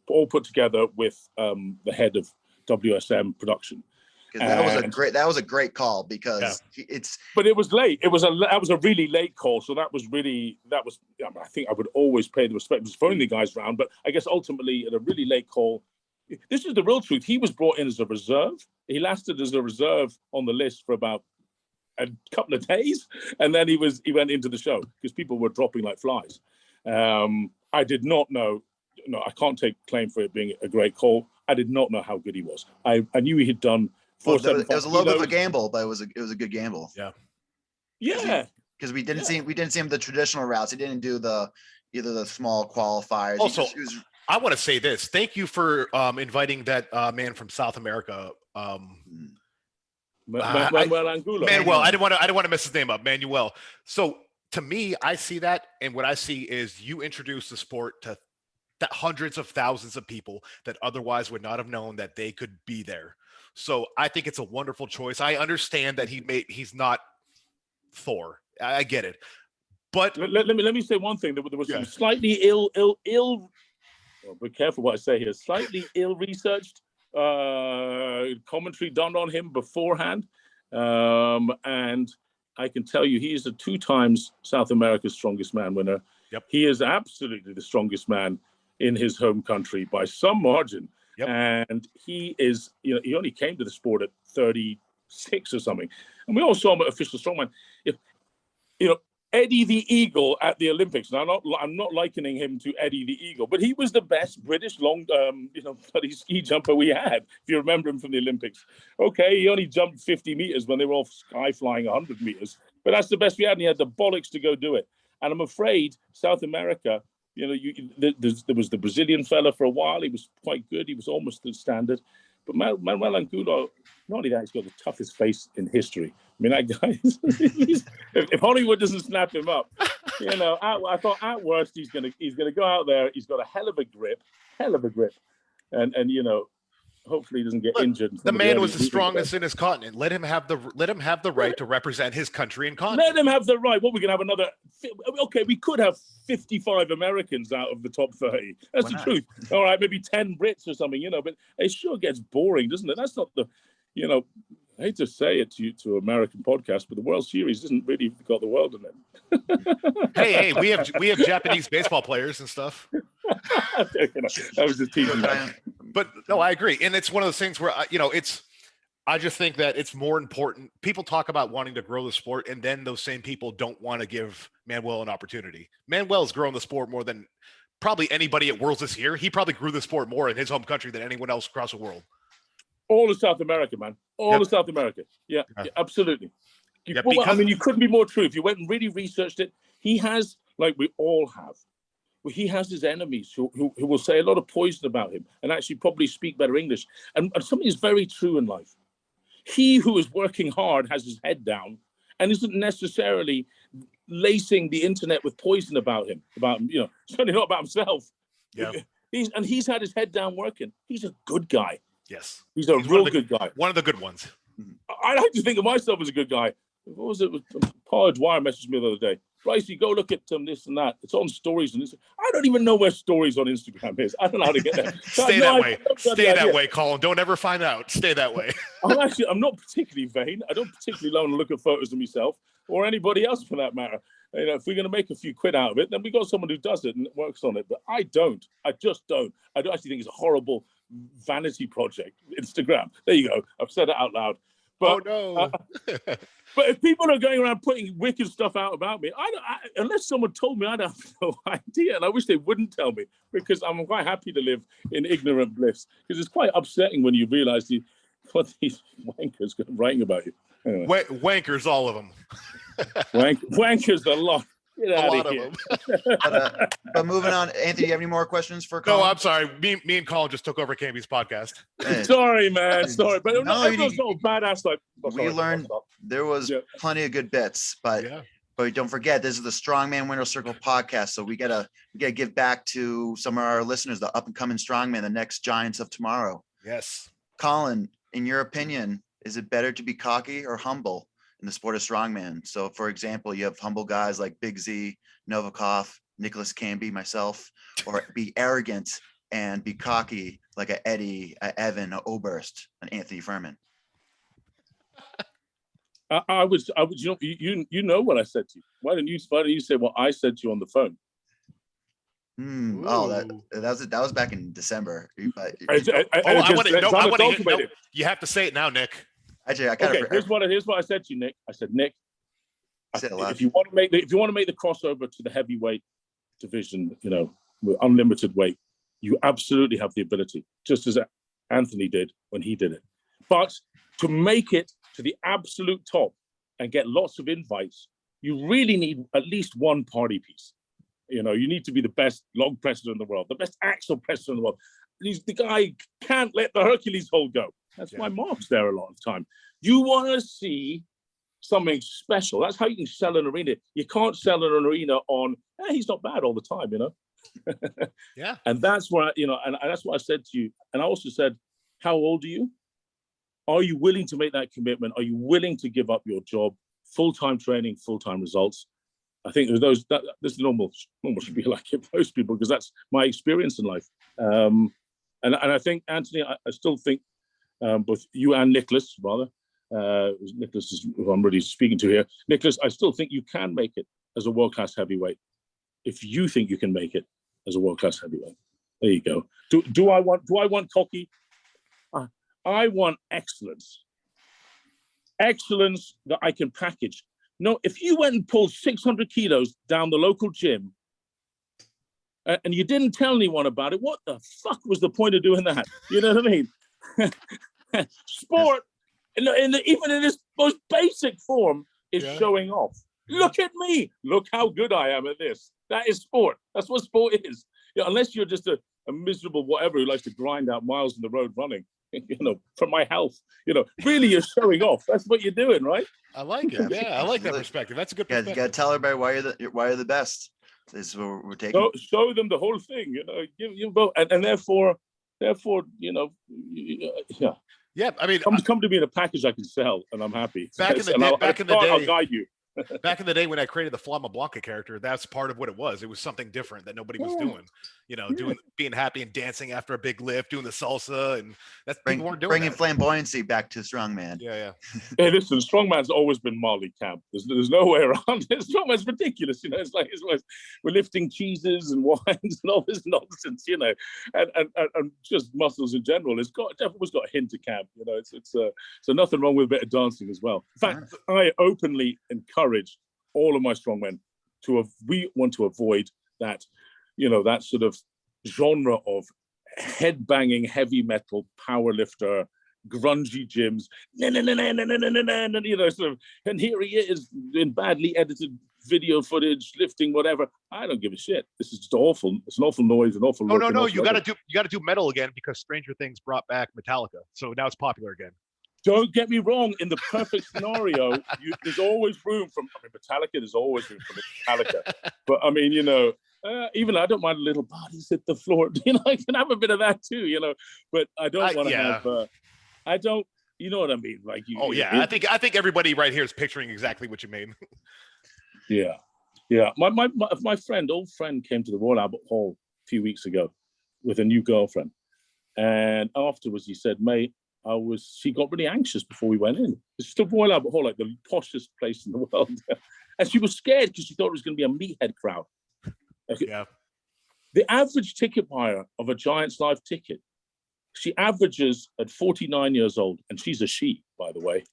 all put together with the head of WSM production.
Because that was a great call because it's.
But it was late. That was a really late call. So that was. I think I would always pay the respect for phoning the guys round. But I guess ultimately at a really late call, this is the real truth. He was brought in as a reserve. He lasted as a reserve on the list for about a couple of days, and then he went into the show because people were dropping like flies. I did not know. No, I can't take claim for it being a great call. I did not know how good he was. I knew he had done.
Well, it was a little bit of a gamble, but it was a good gamble.
Yeah.
Because we didn't see him the traditional routes. He didn't do either the small qualifiers.
Also, I want to say this. Thank you for inviting that man from South America.
Manuel Angulo.
Manuel. I didn't want to mess his name up. Manuel. So to me, I see that, and what I see is you introduce the sport to hundreds of thousands of people that otherwise would not have known that they could be there. So I think it's a wonderful choice. I understand that he's not Thor. I get it, but
let me say one thing. There was some slightly ill. Be careful what I say here. Slightly ill-researched commentary done on him beforehand, and I can tell you he is a 2 times South America's Strongest Man winner.
Yep.
He is absolutely the strongest man in his home country by some margin.
Yep.
And he is, he only came to the sport at 36 or something. And we all saw him at Official Strongman. Eddie the Eagle at the Olympics. Now, I'm not likening him to Eddie the Eagle, but he was the best British bloody ski jumper we had, if you remember him from the Olympics. Okay, he only jumped 50 meters when they were all sky flying 100 meters, but that's the best we had, and he had the bollocks to go do it. And I'm afraid South America, there was the Brazilian fella for a while. He was quite good. He was almost the standard. But Manuel Angulo, not only that, he's got the toughest face in history. I mean, that guy, if Hollywood doesn't snap him up, I thought at worst he's gonna go out there. He's got a hell of a grip, and hopefully he doesn't get injured.
The man was the strongest in his continent. Let him have the right to represent his country and continent.
Let him have the right. What, we're gonna have another? Okay, we could have 55 Americans out of the top 30. That's the truth. All right, maybe 10 Brits or something, but it sure gets boring, doesn't it? That's not the, I hate to say it to American podcasts, but the World Series isn't really got the world in it.
hey, we have Japanese baseball players and stuff.
That was just teasing.
But no, I agree, and it's one of those things where I just think that it's more important. People talk about wanting to grow the sport, and then those same people don't want to give Manuel an opportunity. Manuel's grown the sport more than probably anybody at Worlds this year. He probably grew the sport more in his home country than anyone else across the world.
All of South America, man. All of South America. Yeah, absolutely. You couldn't be more true. If you went and really researched it, he has, like we all have, he has his enemies who will say a lot of poison about him and actually probably speak better English. And something is very true in life. He who is working hard has his head down and isn't necessarily lacing the internet with poison about him, certainly not about himself.
Yeah.
He's had his head down working. He's a good guy.
Yes.
He's real good guy.
One of the good ones.
I like to think of myself as a good guy. What was it? Paul Dwyer messaged me the other day. Brycey, go look at this and that. It's on stories. And I don't even know where stories on Instagram is. I don't know how to get there.
Stay that way. Stay that way, Colin. Don't ever find out. Stay that way.
I'm not particularly vain. I don't particularly want to look at photos of myself or anybody else for that matter. If we're going to make a few quid out of it, then we got someone who does it and works on it. But I don't. I just don't. I don't actually think it's a horrible vanity project. Instagram. There you go. I've said it out loud. But,
oh no!
But if people are going around putting wicked stuff out about me, unless someone told me, I'd have no idea. And I wish they wouldn't tell me because I'm quite happy to live in ignorant bliss. Because it's quite upsetting when you realise what these wankers are writing about you. Anyway.
Wankers, all of them.
Wankers, a lot. Get out of here.
But moving on, Anthony, do you have any more questions for Colin?
No, I'm sorry. Me and Colin just took over Camby's podcast.
Sorry, man. Sorry. But everyone's not badass.
We learned there was plenty of good bits, but don't forget, this is the Strongman Winner Circle podcast. So we gotta give back to some of our listeners, the up and coming strongman, the next giants of tomorrow.
Yes.
Colin, in your opinion, is it better to be cocky or humble? in the sport of strongman. So for example, you have humble guys like Big Z, Novikov, Nicholas Camby, myself, or be arrogant and be cocky like a Eddie, a Evan, a Oberst, an Anthony Furman.
I was, you know what I said to you. Why don't you say what I said to you on the phone?
Oh, that was back in December.
I want to know. You have to say it now, Nick.
Actually,
here's what I said to you, Nick. I said, Nick, if you want to make the crossover to the heavyweight division, with unlimited weight, you absolutely have the ability, just as Anthony did when he did it. But to make it to the absolute top and get lots of invites, you really need at least one party piece. You need to be the best log presser in the world, the best axle presser in the world. The guy can't let the Hercules hold go. That's why Mark's there a lot of the time. You want to see something special. That's how you can sell an arena. You can't sell an arena on, he's not bad all the time,
Yeah.
And that's where, and that's what I said to you. And I also said, how old are you? Are you willing to make that commitment? Are you willing to give up your job, full-time training, full-time results? I think this is normal should be like it most people, because that's my experience in life. And I think, Anthony, I still think both you and Nicholas, Nicholas is who I'm really speaking to here. Nicholas, I still think you can make it as a world-class heavyweight if you think you can make it as a world-class heavyweight. There you go. Do I want cocky? I want excellence. Excellence that I can package. No, if you went and pulled 600 kilos down the local gym and you didn't tell anyone about it, what the fuck was the point of doing that? You know what I mean? Sport, even in its most basic form, is showing off. Look at me. Look how good I am at this. That is sport. That's what sport is. Unless you're just a miserable whatever who likes to grind out miles on the road running, for my health, really you're showing off. That's what you're doing, right?
I like it. Yeah, I like that perspective. That's a good perspective.
You got to tell everybody why you're the best. This is what we're taking.
Show them the whole thing, give both, and therefore, yeah.
Yeah, I mean,
come to me in a package I can sell, and I'm happy.
Back in the day,
I'll guide you.
Back in the day when I created the Flama Blanca character, that's part of what it was. It was something different that nobody was doing. Being happy and dancing after a big lift, doing the salsa, and that's people weren't doing.
Bringing flamboyancy back to strongman.
Yeah.
Hey, listen, strongman's always been Marley camp. There's no way around it. Strongman's ridiculous. It's like we're lifting cheeses and wines and all this nonsense. And just muscles in general. It's definitely got a hint of camp. So nothing wrong with a bit of dancing as well. In fact, I openly encourage all of my strongmen we want to avoid that. That sort of genre of head-banging heavy metal power lifter, grungy gyms, sort of, and here he is in badly edited video footage, lifting whatever. I don't give a shit. This is just awful. It's an awful noise, an awful.
No. You got to do metal again because Stranger Things brought back Metallica, so now it's popular again.
Don't get me wrong. In the perfect scenario, there's always room for Metallica. There's always room for Metallica, but I mean, even I don't mind little bodies hit the floor. I can have a bit of that too. But I don't want to have. I don't. You know what I mean? Like you.
Oh yeah, I think everybody right here is picturing exactly what you mean.
Yeah. My old friend came to the Royal Albert Hall a few weeks ago with a new girlfriend, and afterwards he said, "Mate, she got really anxious before we went in. It's still Royal Albert Hall, like the poshest place in the world, and she was scared because she thought it was going to be a meathead crowd."
Yeah.
The average ticket buyer of a Giants live ticket, she averages at 49 years old, and she's a she, by the way.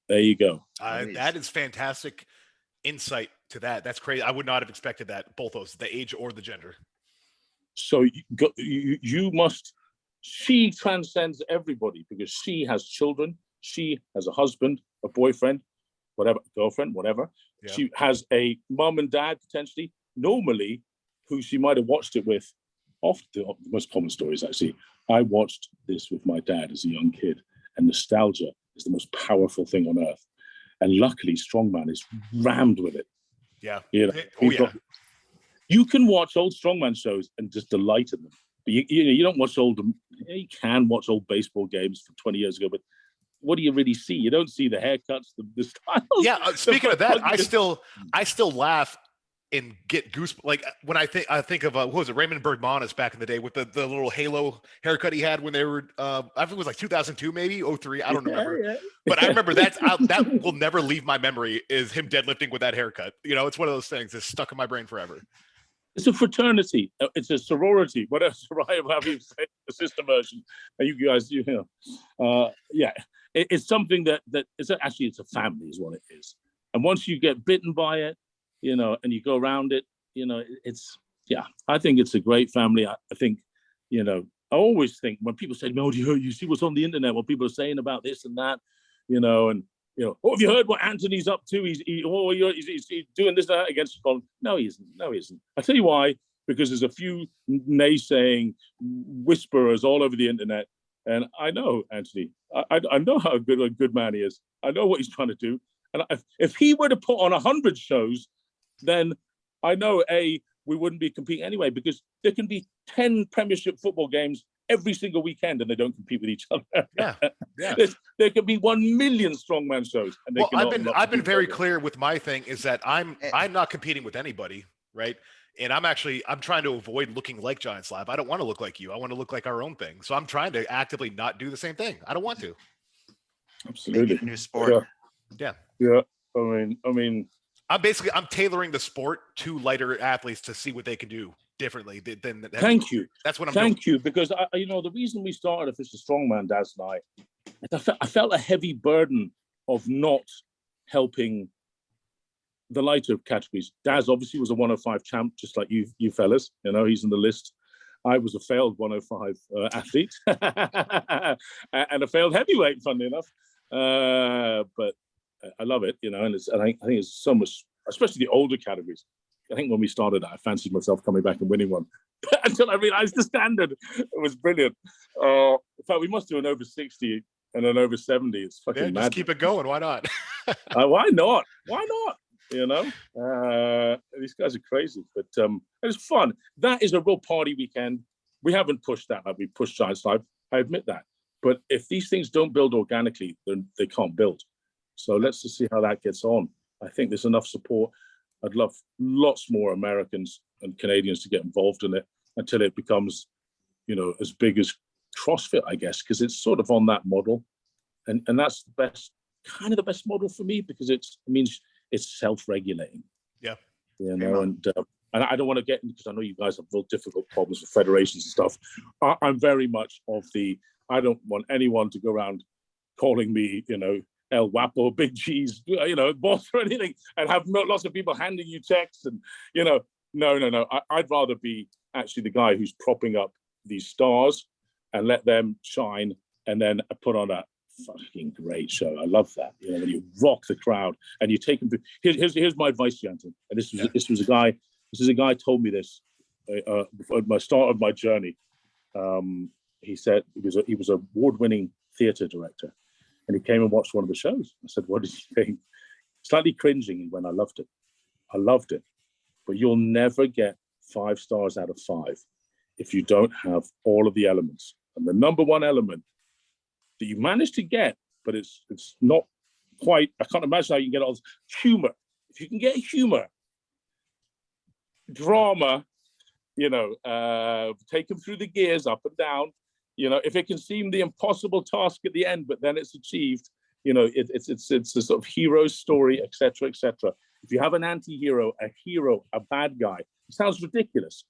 There you go.
That is fantastic insight to that. That's crazy. I would not have expected that, both those, the age or the gender.
So you must. She transcends everybody because she has children. She has a husband, a boyfriend, whatever, girlfriend, whatever. Yeah. She has a mom and dad potentially. Normally, who she might have watched it with. Often the most common stories, actually. I watched this with my dad as a young kid, and nostalgia is the most powerful thing on earth. And luckily, Strongman is rammed with it.
Yeah.
You can watch old Strongman shows and just delight in them. But you don't watch you can watch old baseball games from 20 years ago, but what do you really see? You don't see the haircuts, the styles.
Yeah. Speaking of that, I still laugh and get goose, like when I think of what was it, Raymond Bergmanis back in the day with the little halo haircut he had when they were I think it was like 2002 maybe 03, I don't remember.
Yeah.
But I remember that will never leave my memory, is him deadlifting with that haircut. You know, it's one of those things that's stuck in my brain forever.
It's a fraternity, it's a sorority, whatever, however you say the sister version. You guys, yeah, it's something that it's actually, it's a family is what it is. And once you get bitten by it, you know, and you go around it, you know, I think it's a great family. I think, you know, I always think when people say, "Oh, you see what's on the internet? What people are saying about this and that," you know, and you know, "Oh, have you heard what Anthony's up to? He's doing this and that against Colin." No, he isn't. No, he isn't. I tell you why. Because there's a few naysaying whisperers all over the internet, and I know Anthony. I know how good a good man he is. I know what he's trying to do. And if he were to put on 100 shows, then I know we wouldn't be competing anyway, because there can be 10 Premiership football games every single weekend and they don't compete with each other.
Yeah.
There could be 1 million strongman shows. And
I've been very clear with my thing is that I'm not competing with anybody, right? And I'm trying to avoid looking like Giant Slab. I don't want to look like you. I want to look like our own thing. So I'm trying to actively not do the same thing. I don't want to.
Absolutely.
Make it a new sport.
Yeah.
I mean,
I'm tailoring the sport to lighter athletes to see what they can do differently than
thank you.
That's what I'm doing.
Thank you, because the reason we started Official Strongman, Daz and I felt a heavy burden of not helping the lighter categories. Daz obviously was a 105 champ, just like you fellas. You know, he's in the list. I was a failed 105 athlete and a failed heavyweight, funnily enough. But I love it, you know, and I think it's so much, especially the older categories. I think when we started, I fancied myself coming back and winning one until I realized the standard. It was brilliant. In fact, we must do an over 60 and an over 70. It's fucking mad.
Just keep it going. Why not?
Why not? Why not? You know, these guys are crazy, but it's fun. That is a real party weekend. We haven't pushed that like we pushed Giant Slab. I admit that. But if these things don't build organically, then they can't build. So let's just see how that gets on. I think there's enough support. I'd love lots more Americans and Canadians to get involved in it until it becomes, you know, as big as CrossFit, I guess, because it's sort of on that model. And that's the best model for me, because it means it's self-regulating.
Yeah.
You know, and I don't want to get into, because I know you guys have real difficult problems with federations and stuff. I'm very much of I don't want anyone to go around calling me, you know, El Guapo, Big G's, you know, boss or anything, and have lots of people handing you checks and, you know, no. I'd rather be actually the guy who's propping up these stars and let them shine, and then put on a fucking great show. I love that. You know, when you rock the crowd and you take them through. Here's my advice to you, Anton. And this was a guy told me this before my start of my journey. He said he was an award-winning theatre director, and he came and watched one of the shows. I said, "What did you think?" Slightly cringing when I loved it. I loved it, but you'll never get 5 stars out of 5 if you don't have all of the elements. And the number one element that you manage to get, but it's not quite. I can't imagine how you can get all this humor. If you can get humor, drama, you know, take them through the gears up and down. You know, if it can seem the impossible task at the end, but then it's achieved, you know, it's a sort of hero story, etc., etc. If you have an anti-hero, a hero, a bad guy, it sounds ridiculous,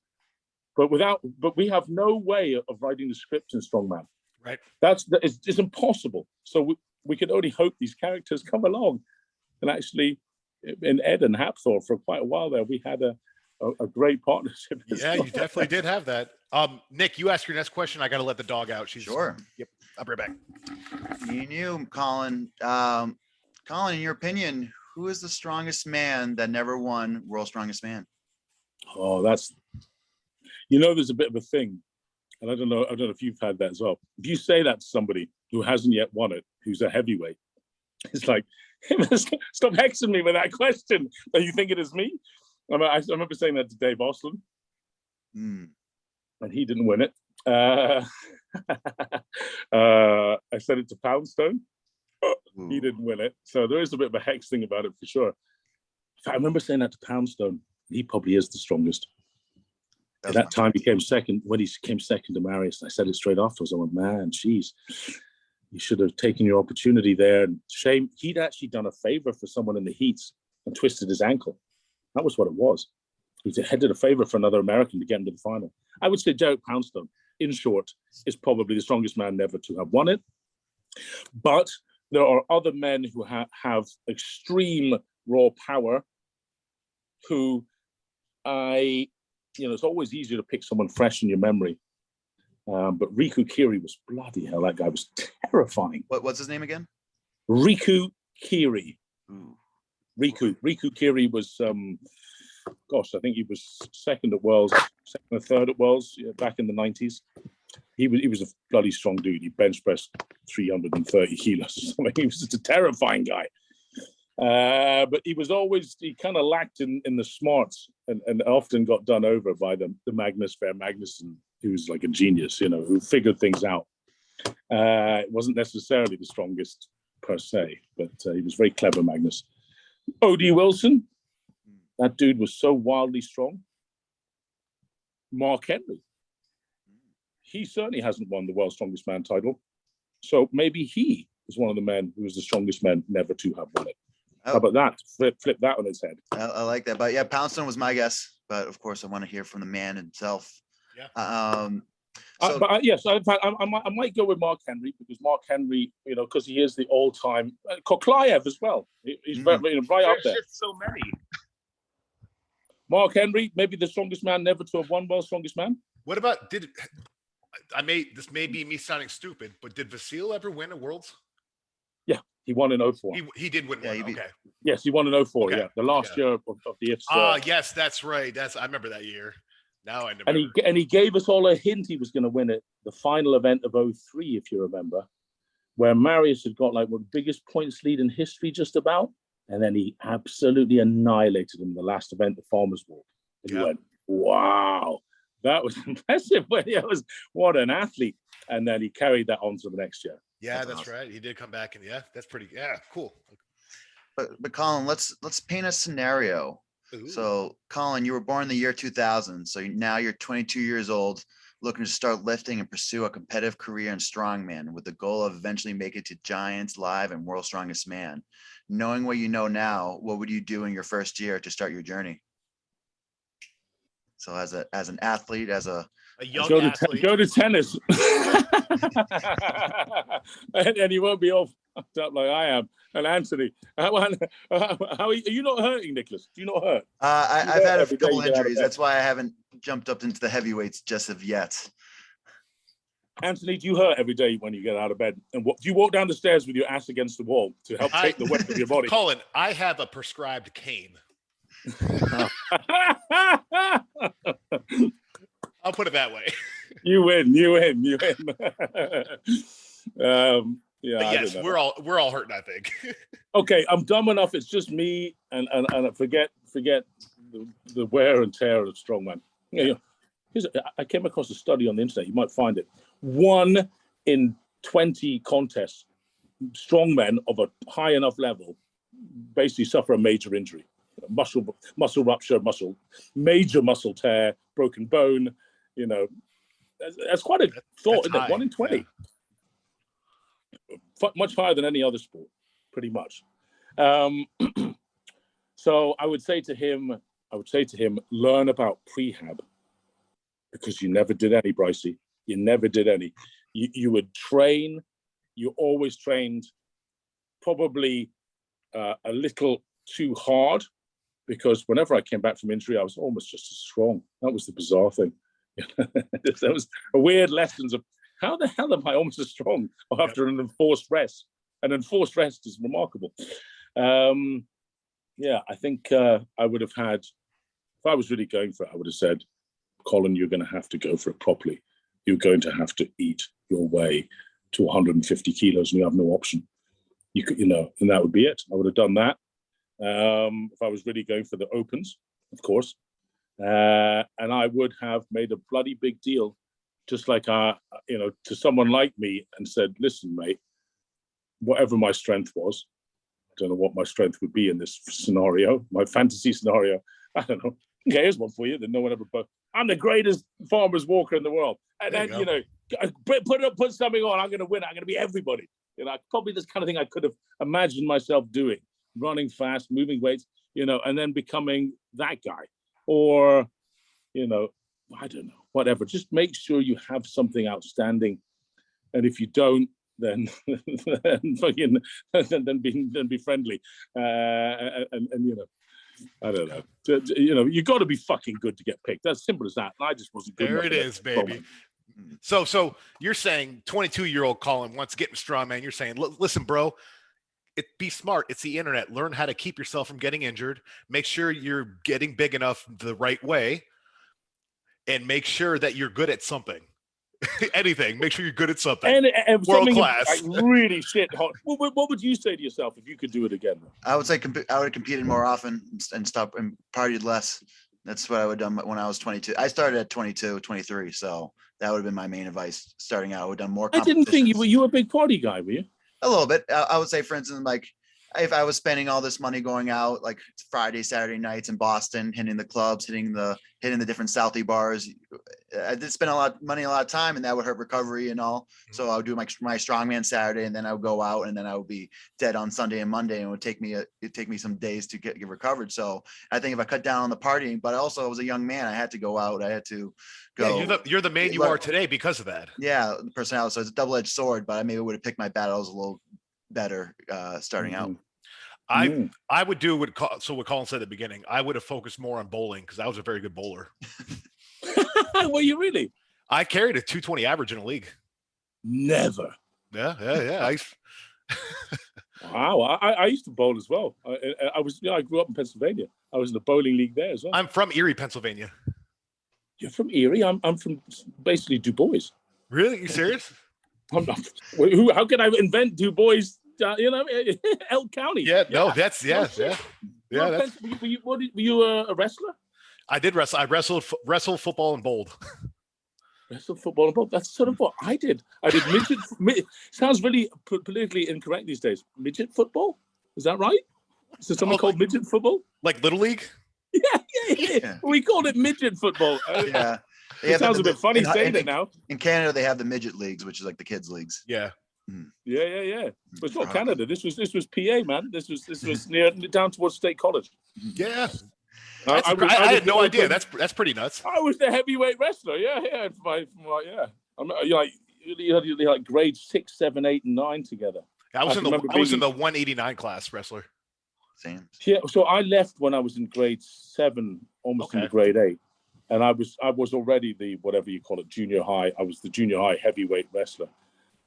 but we have no way of writing the script in Strongman.
Right.
It's impossible. So we can only hope these characters come along. And actually, in Ed and Hapthor, for quite a while there, we had a great partnership.
Yeah, you definitely did have that. Nick, you ask your next question. I got to let the dog out.
Sure.
Yep. I'll be right back.
Me and you, Colin. Colin, in your opinion, who is the strongest man that never won World's Strongest Man?
Oh, there's a bit of a thing. And I don't know if you've had that as well. If you say that to somebody who hasn't yet won it, who's a heavyweight, it's like, stop hexing me with that question. Are you thinking it's me? I remember saying that to Dave Osland, and he didn't win it. I said it to Poundstone, He didn't win it. So there is a bit of a hex thing about it for sure. I remember saying that to Poundstone. He probably is the strongest. At that time, he came second. When he came second to Marius, I said it straight afterwards. I went, man, geez, you should have taken your opportunity there. And shame, he'd actually done a favor for someone in the heats and twisted his ankle. That was what it was. He did a favor for another American to get into the final. I would say Derek Poundstone, in short, is probably the strongest man never to have won it. But there are other men who have extreme raw power who it's always easier to pick someone fresh in your memory. But Riku Kiri was bloody hell. That guy was terrifying.
What's his name again?
Riku Kiri.
Ooh.
Riku Kiri was, I think he was second at Worlds, second or third at Worlds back in the 90s. He was a bloody strong dude. He bench pressed 330 kilos or something. He was just a terrifying guy. But he kind of lacked in the smarts and often got done over by the Magnus Fair Magnuson, who's like a genius, who figured things out. It wasn't necessarily the strongest per se, but he was very clever, Magnus. O.D. Wilson, that dude was so wildly strong. Mark Henry, he certainly hasn't won the World's Strongest Man title. So maybe he is one of the men who was the strongest men never to have won it. How about that? Flip that on its head.
I like that. But yeah, Poundstone was my guess. But of course, I want to hear from the man himself.
Yeah.
Yes, in fact, I might go with Mark Henry because Mark Henry, because he is the all-time Koklayev as well. He's right up there.
There's so many.
Mark Henry, maybe the strongest man never to have won World's Strongest Man.
What about this may be me sounding stupid, but did Vasil ever win a Worlds?
Yeah, he won in 04.
He did win one. Okay.
Yes, he won in 04. Okay. Yeah, the last year of the IFS.
Yes, that's right. I remember that year. Now I never.
And he gave us all a hint he was going to win it. The final event of 03, if you remember, where Marius had got like the biggest points lead in history, just about, and then he absolutely annihilated him in the last event, the Farmers Walk. And he went, "Wow, that was impressive." What an athlete! And then he carried that on to the next year.
Yeah, that's awesome. Right. He did come back, and that's pretty. Yeah, cool.
But Colin, let's paint a scenario. Ooh. So, Colin, you were born in the year 2000. So now you're 22 years old, looking to start lifting and pursue a competitive career in strongman with the goal of eventually make it to Giants Live and World's Strongest Man. Knowing what you know now, what would you do in your first year to start your journey? So as an athlete, as a
young athlete.
Go to tennis. and you won't be all fucked up like I am. And Anthony, how are you not hurting, Nicholas? Do you not hurt?
I've had a couple injuries. That's why I haven't jumped up into the heavyweights just of yet.
Anthony, do you hurt every day when you get out of bed? And do you walk down the stairs with your ass against the wall to help take the weight of your body?
Colin, I have a prescribed cane. I'll put it that way.
You win.
Yes, we're all hurting, I think.
Okay, I'm dumb enough. It's just me, and forget the wear and tear of strongman. I came across a study on the internet. You might find it. 1 in 20 contests, strongmen of a high enough level basically suffer a major injury, muscle rupture, major muscle tear, broken bone. That's quite a thought, isn't it? 1 in 20. Yeah. Much higher than any other sport, pretty much. So I would say to him, learn about prehab, because you never did any, Brycey. You never did any. You would train. You always trained probably a little too hard, because whenever I came back from injury, I was almost just as strong. That was the bizarre thing. That was a weird lessons of how the hell am I almost as strong after an enforced rest? An enforced rest is remarkable. I think I would have had, if I was really going for it, I would have said, Colin, you're going to have to go for it properly. You're going to have to eat your way to 150 kilos and you have no option. And that would be it. I would have done that. If I was really going for the opens, of course. And I would have made a bloody big deal, just like, to someone like me, and said, listen, mate, whatever my strength was. I don't know what my strength would be in this scenario, my fantasy scenario. I don't know. Okay, here's one for you that no one ever put. I'm the greatest farmer's walker in the world. And then, put something on. I'm going to win. I'm going to be everybody. Probably this kind of thing I could have imagined myself doing, running fast, moving weights, and then becoming that guy. Or, I don't know, whatever. Just make sure you have something outstanding. And if you don't, then be friendly. I don't know. You got to be fucking good to get picked. That's simple as that. And I just wasn't good.
There it is, baby. So you're saying 22-year-old Colin wants to get in strongman. You're saying, listen, bro, be smart. It's the internet. Learn how to keep yourself from getting injured. Make sure you're getting big enough the right way, and make sure that you're good at something. Anything. Make sure you're good at something.
And
world class.
Like really shit hot. What would you say to yourself if you could do it again?
I would say I would have competed more often and stopped and partied less. That's what I would have done when I was 22. I started at 22, 23. So that would have been my main advice starting out. I would have done more.
I didn't think you were a big party guy, were you?
A little bit. I would say, for instance, like if I was spending all this money going out, like Friday, Saturday nights in Boston, hitting the clubs, hitting the different Southie bars, I did spend a lot of money, a lot of time, and that would hurt recovery and all. So I would do my strongman Saturday, and then I would go out, and then I would be dead on Sunday and Monday, and it'd take me some days to get recovered. So I think if I cut down on the partying, but also I was a young man, I had to go out, I had to go.
Yeah, you're the man you are today because of that.
Yeah, the personality. So it's a double-edged sword, but I maybe would have picked my battles a little better starting out.
I would do what Colin said at the beginning. I would have focused more on bowling because I was a very good bowler.
Were you really?
I carried a 220 average in a league.
Never.
Yeah.
Wow, I used to bowl as well. I grew up in Pennsylvania. I was in the bowling league there as well.
I'm from Erie, Pennsylvania.
You're from Erie? I'm from basically Du Bois.
Really? You serious?
How can I invent Du Bois? Elk County.
Yeah, no, that's yeah. That's...
Were you a wrestler?
I did wrestle. I wrestled football and bowled.
Wrestled football and bowled. That's sort of what I did. I did midget. Sounds really politically incorrect these days. Midget football? Is that right? Is there something called midget football?
Like Little League?
Yeah. We called it midget football.
Yeah.
It sounds a bit funny saying it now.
In Canada, they have the midget leagues, which is like the kids' leagues.
Yeah.
Yeah. But it's not Canada. This was PA, man. This was near down towards State College.
Yeah. I had no idea. That's pretty nuts.
I was the heavyweight wrestler. Yeah. You like grade 6, 7, 8, and 9 together.
I was in the 189 class wrestler.
Same.
Yeah. So I left when I was in grade 7, almost in grade 8. And I was already the whatever you call it, junior high. I was the junior high heavyweight wrestler.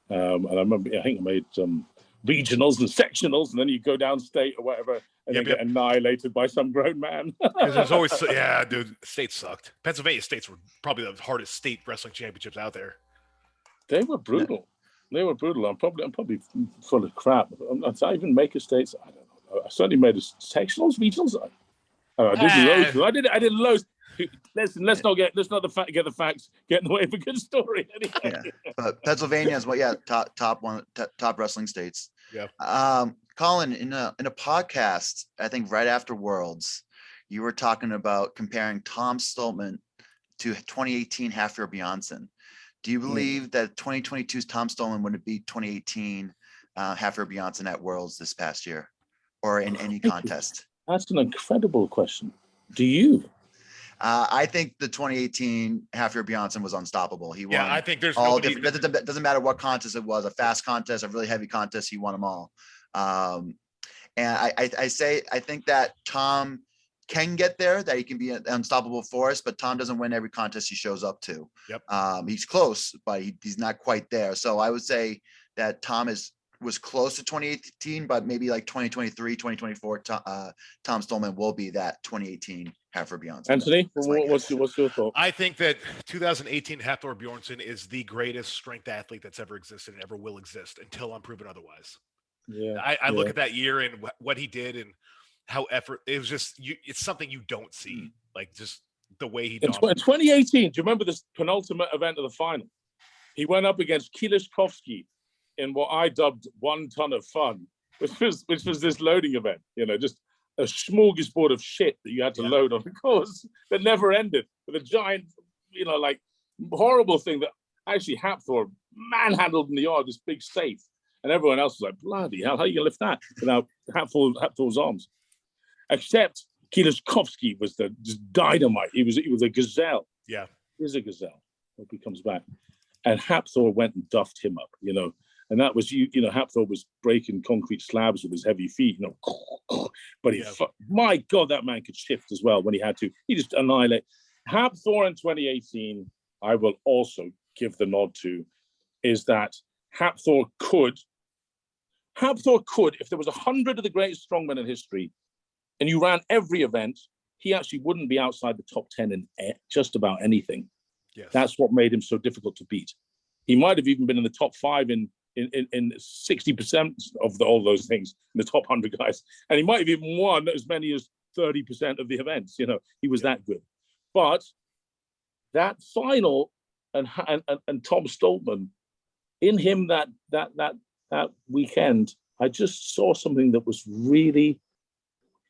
And I remember, I think I made some regionals and sectionals, and then you go downstate or whatever, and you get annihilated by some grown man.
There's always, dude, states sucked. Pennsylvania states were probably the hardest state wrestling championships out there.
They were brutal. I'm probably full of crap. Did I even make a states? I don't know. I certainly made a sectionals, regionals. I did loads. Listen, let's not get the facts get in the way of a good story. Anyway.
Yeah, but Pennsylvania is top wrestling states.
Yeah.
Colin, in a podcast, I think right after Worlds, you were talking about comparing Tom Stoltman to 2018 Hafthor Bjornsson. Do you believe that 2022's Tom Stoltman would beat 2018 Hafthor Bjornsson at Worlds this past year, or in any contest?
That's an incredible question. Do you?
I think the 2018 Hafthor Bjornsson was unstoppable. He won. Yeah,
I think there's
all different. It doesn't matter what contest it was, a fast contest, a really heavy contest. He won them all. And I think that Tom can get there, that he can be an unstoppable force, but Tom doesn't win every contest he shows up to.
Yep.
He's close, but he's not quite there. So I would say that Tom was close to 2018, but maybe like 2023, 2024, Tom Stoltman will be that 2018 Hafthor Bjornsson.
Anthony, what's your thought?
I think that 2018 Hafthor Bjornsson is the greatest strength athlete that's ever existed and ever will exist until I'm proven otherwise.
Yeah,
I look at that year and what he did and how it was just it's something you don't see, like just the way he dominated.
2018, do you remember this penultimate event of the final? He went up against Kilishkovsky, in what I dubbed 1 ton of fun, which was this loading event. Just a smorgasbord of shit that you had to load on the course that never ended, with a giant, like horrible thing that actually Hapthor manhandled in the yard, this big safe, and everyone else was like, bloody hell, how are you gonna lift that without Hapthor's arms? Except Kieleskowski was just dynamite. He was a gazelle.
Yeah,
he's a gazelle. Hope he comes back. And Hapthor went and duffed him up, and that was Hapthor was breaking concrete slabs with his heavy feet, but my God, that man could shift as well when he had to. He just annihilated Hapthor in 2018. I will also give the nod to is that Hapthor could, if there was 100 of the greatest strongmen in history, and you ran every event, he actually wouldn't be outside the top 10 in just about anything.
Yes.
That's what made him so difficult to beat. He might have even been in the top 5 in 60% of all those things, in the top 100 guys. And he might have even won as many as 30% of the events. He was that good. But that final and Tom Stoltman, in him that weekend, I just saw something that was really.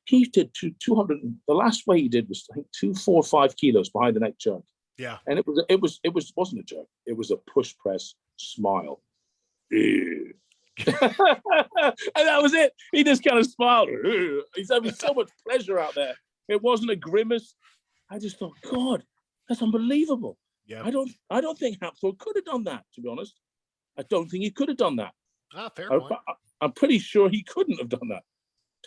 He did 200. The last weight he did was, I think, 245 kilos behind the neck jerk.
Yeah,
and it wasn't a jerk. It was a push press smile, and that was it. He just kind of smiled. He's having so much pleasure out there. It wasn't a grimace. I just thought, God, that's unbelievable.
Yeah,
I don't think Hapthor could have done that. To be honest, I don't think he could have done that.
Fair point.
I'm pretty sure he couldn't have done that.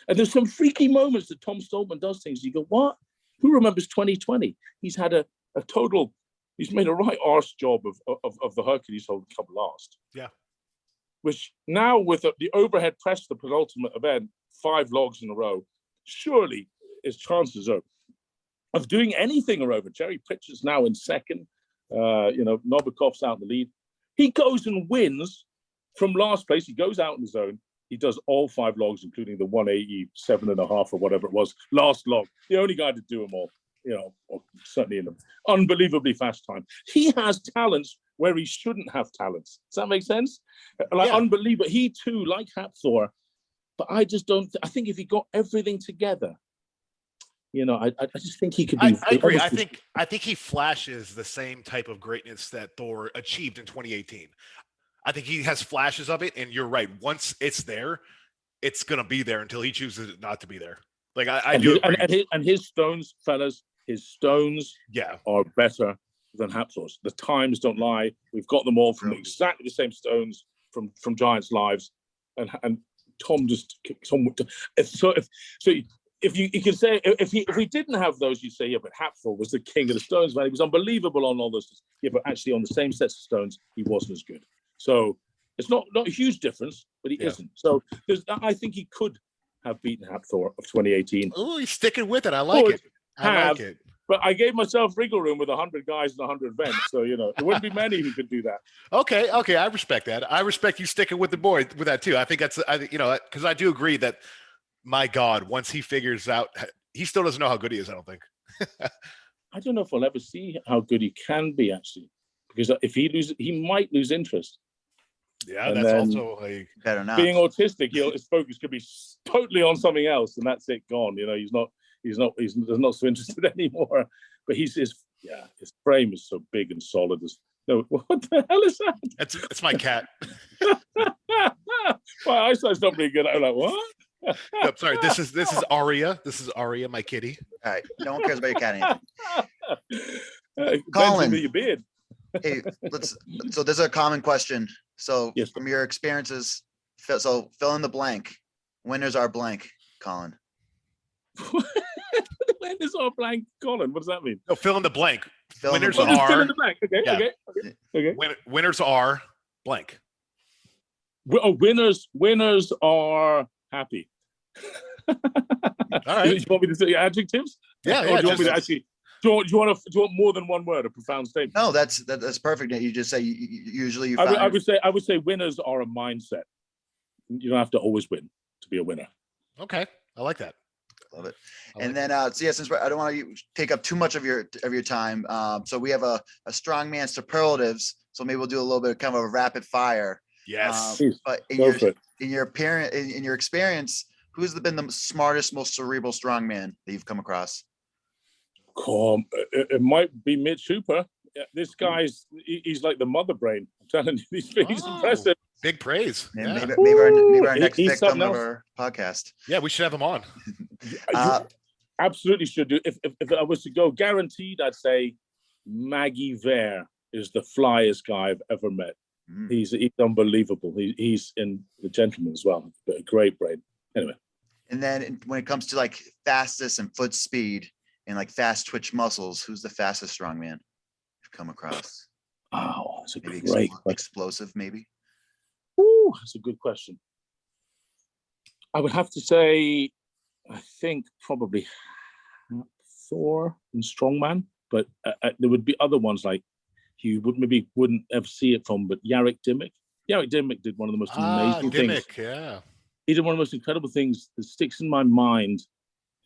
And there's some freaky moments that Tom Stoltman does things. You go, what? Who remembers 2020? He's had he's made a right arse job of the Hercules hold come last.
Yeah.
Which now with the overhead press, the penultimate event, 5 logs in a row, surely his chances of doing anything are over. Jerry Pritchett's now in second. Novikov's out in the lead. He goes and wins from last place. He goes out in his own. He does all 5 logs, including the 187.5 or whatever it was, last log. The only guy to do them all, or certainly in an unbelievably fast time. He has talents where he shouldn't have talents. Does that make sense? Unbelievable. He too, like Hapthor, but I just don't. I think if he got everything together, I just think he could be.
I agree. I think he flashes the same type of greatness that Thor achieved in 2018. I think he has flashes of it, and you're right. Once it's there, it's gonna be there until he chooses it not to be there. Like I do.
And his stones, fellas, are better than Hapthor's. The times don't lie. We've got them all from exactly the same stones from Giants' lives, and Tom just. If you can say if we didn't have those, you say, yeah, but Hapthor was the king of the stones, man. He was unbelievable on all those. Yeah, but actually on the same sets of stones, he wasn't as good. So it's not a huge difference, but he isn't. So I think he could have beaten Hapthor of 2018.
Oh, he's sticking with it. I like it.
But I gave myself wriggle room with 100 guys and 100 events. So, there wouldn't be many who could do that.
Okay. I respect that. I respect you sticking with the boy with that too. I think that's, because I do agree that, my God, once he figures out, he still doesn't know how good he is, I don't think.
I don't know if we'll ever see how good he can be, actually. Because if he might lose interest.
Yeah,
and
that's also like
better not.
Being autistic, his focus could be totally on something else, and that's it, gone. He's not so interested anymore. But his frame is so big and solid. What the hell is that?
It's my cat.
My eyesight's not very good. I'm like, what?
No, sorry, this is Aria. This is Aria, my kitty.
All right, no one cares about your cat anymore. Colin,
your beard.
Hey, so this is a common question. So
yes,
from your experiences, so fill in the blank. Winners are blank, Colin.
Winners are blank, Colin. What does that mean?
No, fill in the blank.
Winners are. Fill in the blank. Okay.
Winners are blank.
Winners are happy.
All right.
You want me to say adjectives?
Yeah.
Or do you want me to actually? Do you want more than one word? A profound statement.
No, that's perfect. You just say usually.
I would say winners are a mindset. You don't have to always win to be a winner.
Okay, I like that.
Love it. And then, since I don't want to take up too much of your time, so we have a strongman superlatives. So maybe we'll do a little bit of kind of a rapid fire.
Yes.
But in your experience, who's been the smartest, most cerebral strongman that you've come across?
It might be Mitch Hooper. This guy's he's like the mother brain. I'm telling you, he's impressive.
Big praise.
Yeah.
Yeah.
Maybe our next
He's
victim of our podcast.
Yeah, we should have him on.
You absolutely should do. If I was to go guaranteed, I'd say Maggie Vare is the flyest guy I've ever met. He's unbelievable. He's in The Gentleman as well. But a great brain. Anyway.
And then when it comes to like fastest and foot speed and like fast twitch muscles, who's the fastest strongman you've come across?
Oh, that's a
maybe
great
explosive, maybe.
Ooh, that's a good question. I would have to say, I think probably Thor and Strongman, but there would be other ones like you wouldn't ever see it from, but Yarrick Dimmick. Yarrick Dimmick did one of the most amazing things.
Yeah.
He did one of the most incredible things that sticks in my mind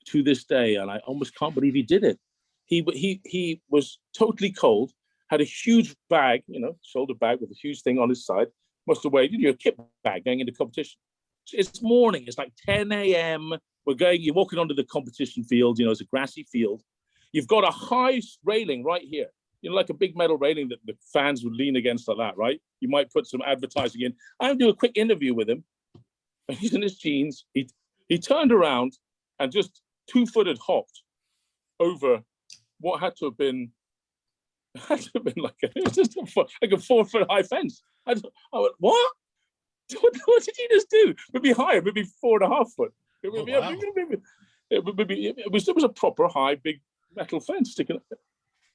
to this day, and I almost can't believe he did it. He was totally cold, had a huge bag, shoulder bag with a huge thing on his side. Must have weighed a kit bag going into competition. It's morning. It's like 10 a.m. You're walking onto the competition field. It's a grassy field. You've got a high railing right here. Like a big metal railing that the fans would lean against like that, right? You might put some advertising in. I'll do a quick interview with him. And he's in his jeans. He turned around and just 2-footed hopped over what had to have been like a 4-foot high fence. I went, what? What did he just do? Maybe higher, maybe 4.5 foot. It was a proper high, big metal fence sticking up.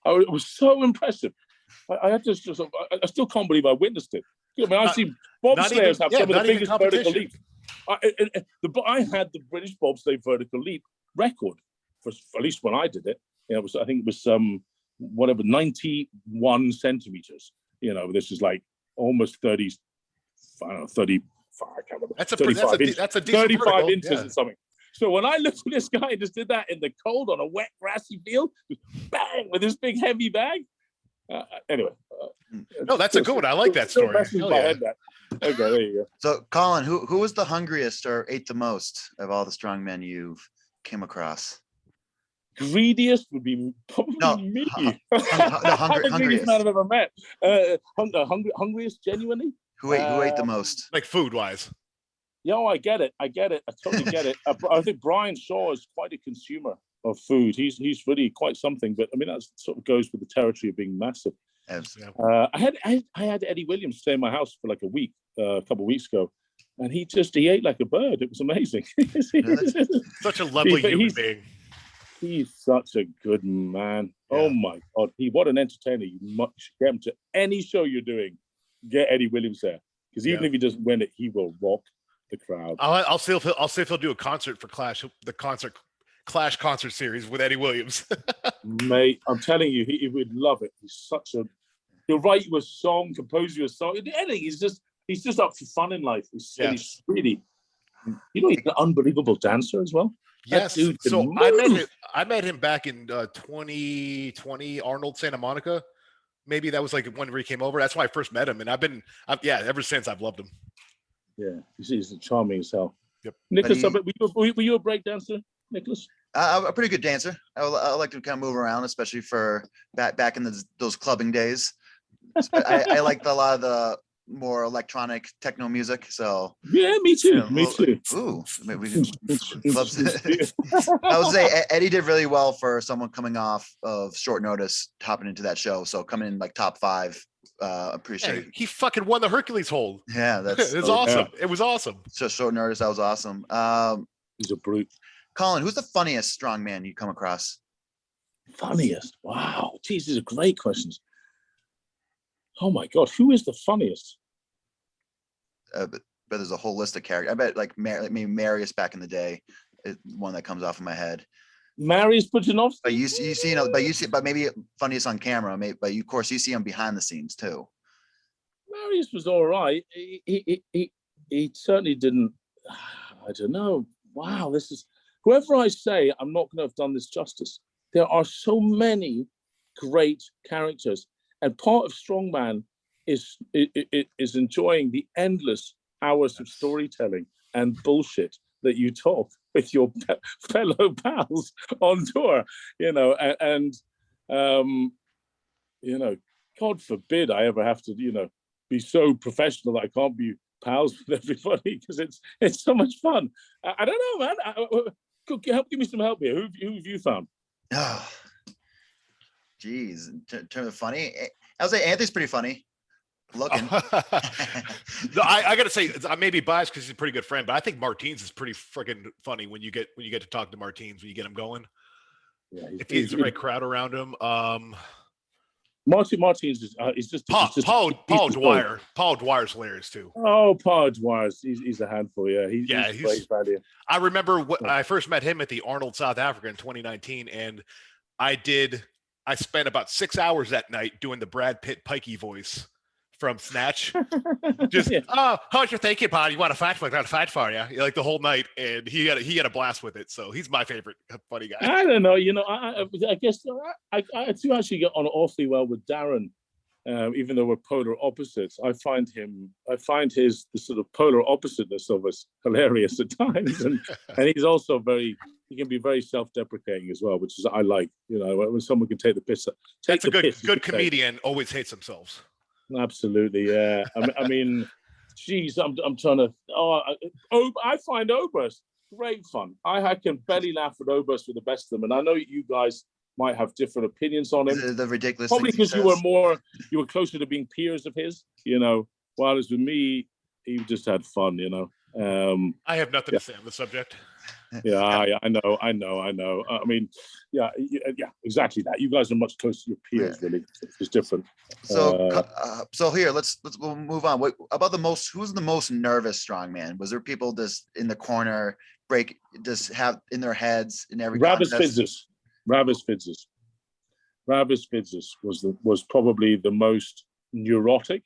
It was so impressive. I still can't believe I witnessed it. I've seen bobsleighers have some of the biggest vertical leaps. I had the British bobsleigh vertical leap record for at least when I did it. I think it was 91 centimeters. This is like almost 30. I don't know, 35. I can't remember.
That's a decent
35
vertical,
inches or something. So when I looked at this guy, just did that in the cold on a wet, grassy field, bang, with this big, heavy bag. Anyway.
No, that's a good one. I like that story.
Okay, there you go.
So, Colin, who was the hungriest or ate the most of all the strongmen you've came across?
Greediest would be probably me.
Hungriest
man I've ever met. Hungriest, genuinely.
Who ate the most?
Like food-wise.
Yeah, I get it. I totally get it. I think Brian Shaw is quite a consumer of food. He's really quite something. But I mean, that sort of goes with the territory of being massive.
Absolutely.
I had Eddie Williams stay in my house for like a week, a couple of weeks ago, and he ate like a bird. It was amazing.
Such a lovely human being.
He's such a good man. Yeah. Oh my God, what an entertainer! You should get him to any show you're doing. Get Eddie Williams there, because even if he doesn't win it, he will rock the crowd.
I'll see if he'll do a concert for Clash, Clash concert series with Eddie Williams.
Mate, I'm telling you, he would love it. He'll write you a song, compose you a song, anything. He's just up for fun in life. He's really, he's an unbelievable dancer as well.
Yes. So I met him back in 2020, Arnold, Santa Monica. Maybe that was like when he came over. That's why I first met him, and ever since I've loved him. Yeah,
he's charming as hell.
Yep.
Nicholas, were you a break dancer, Nicholas?
I'm a pretty good dancer. I like to kind of move around, especially for back in those clubbing days. I liked a lot of the more electronic techno music. So
yeah, me too. Me too.
Ooh, maybe I would say Eddie did really well for someone coming off of short notice, hopping into that show. So coming in like top 5. Appreciate it.
He fucking won the Hercules hold.
Yeah, that's
it was awesome.
Yeah.
It was awesome.
So short notice, that was awesome.
He's a brute.
Colin, who's the funniest strongman you come across?
Funniest? Wow. Geez, these are great questions. Oh my God, who is the funniest?
But there's a whole list of characters. I bet maybe Marius back in the day is one that comes off in my head.
Marius Pujanovsky?
But maybe funniest on camera. But of course you see him behind the scenes too.
Marius was all right. He certainly didn't. I don't know. Wow, this is whoever I say. I'm not going to have done this justice. There are so many great characters, and part of Strongman is enjoying the endless hours of storytelling and bullshit that you talk with your fellow pals on tour, and God forbid I ever have to, be so professional that I can't be pals with everybody, because it's so much fun. I don't know, man. Give me some help here. Who have you found?
Oh, geez, in terms of funny, I would say Anthony's pretty funny looking.
No, I gotta say, I may be biased because he's a pretty good friend, but I think Martins is pretty freaking funny when you get to talk to Martins, when you get him going. Yeah, if he's the right crowd around him.
Martins is just
Paul Dwyer. Paul Dwyer's hilarious too.
Oh, Paul Dwyer, he's a handful. Yeah, he's value.
I remember when I first met him at the Arnold South Africa in 2019, and I spent about 6 hours that night doing the Brad Pitt pikey voice from Snatch. Just how's your thinking, Paul? You want to fight for? I got to fight for you. Like the whole night, and he had a blast with it. So he's my favorite funny guy.
I don't know. I guess I do actually get on awfully well with Darren, even though we're polar opposites. I find the sort of polar oppositeness of us hilarious at times, and he's also he can be very self-deprecating as well, which is I like. When someone can take the piss.
That's a good comedian. Always hates themselves.
Absolutely, yeah. I mean, geez, I'm trying to. I find Oberst great fun. I can belly laugh at Oberst with the best of them, and I know you guys might have different opinions on him.
The ridiculous.
Probably because you were closer to being peers of his. While as with me, he just had fun.
I have nothing to say on the subject.
Yeah, I know. I mean, yeah, exactly that. You guys are much closer to your peers, really. It's different.
So here, we'll move on. Who's the most nervous strongman? Was there people just in the corner, just have in their heads in every
Ravis
contest?
Ravis Fitzes was probably the most neurotic.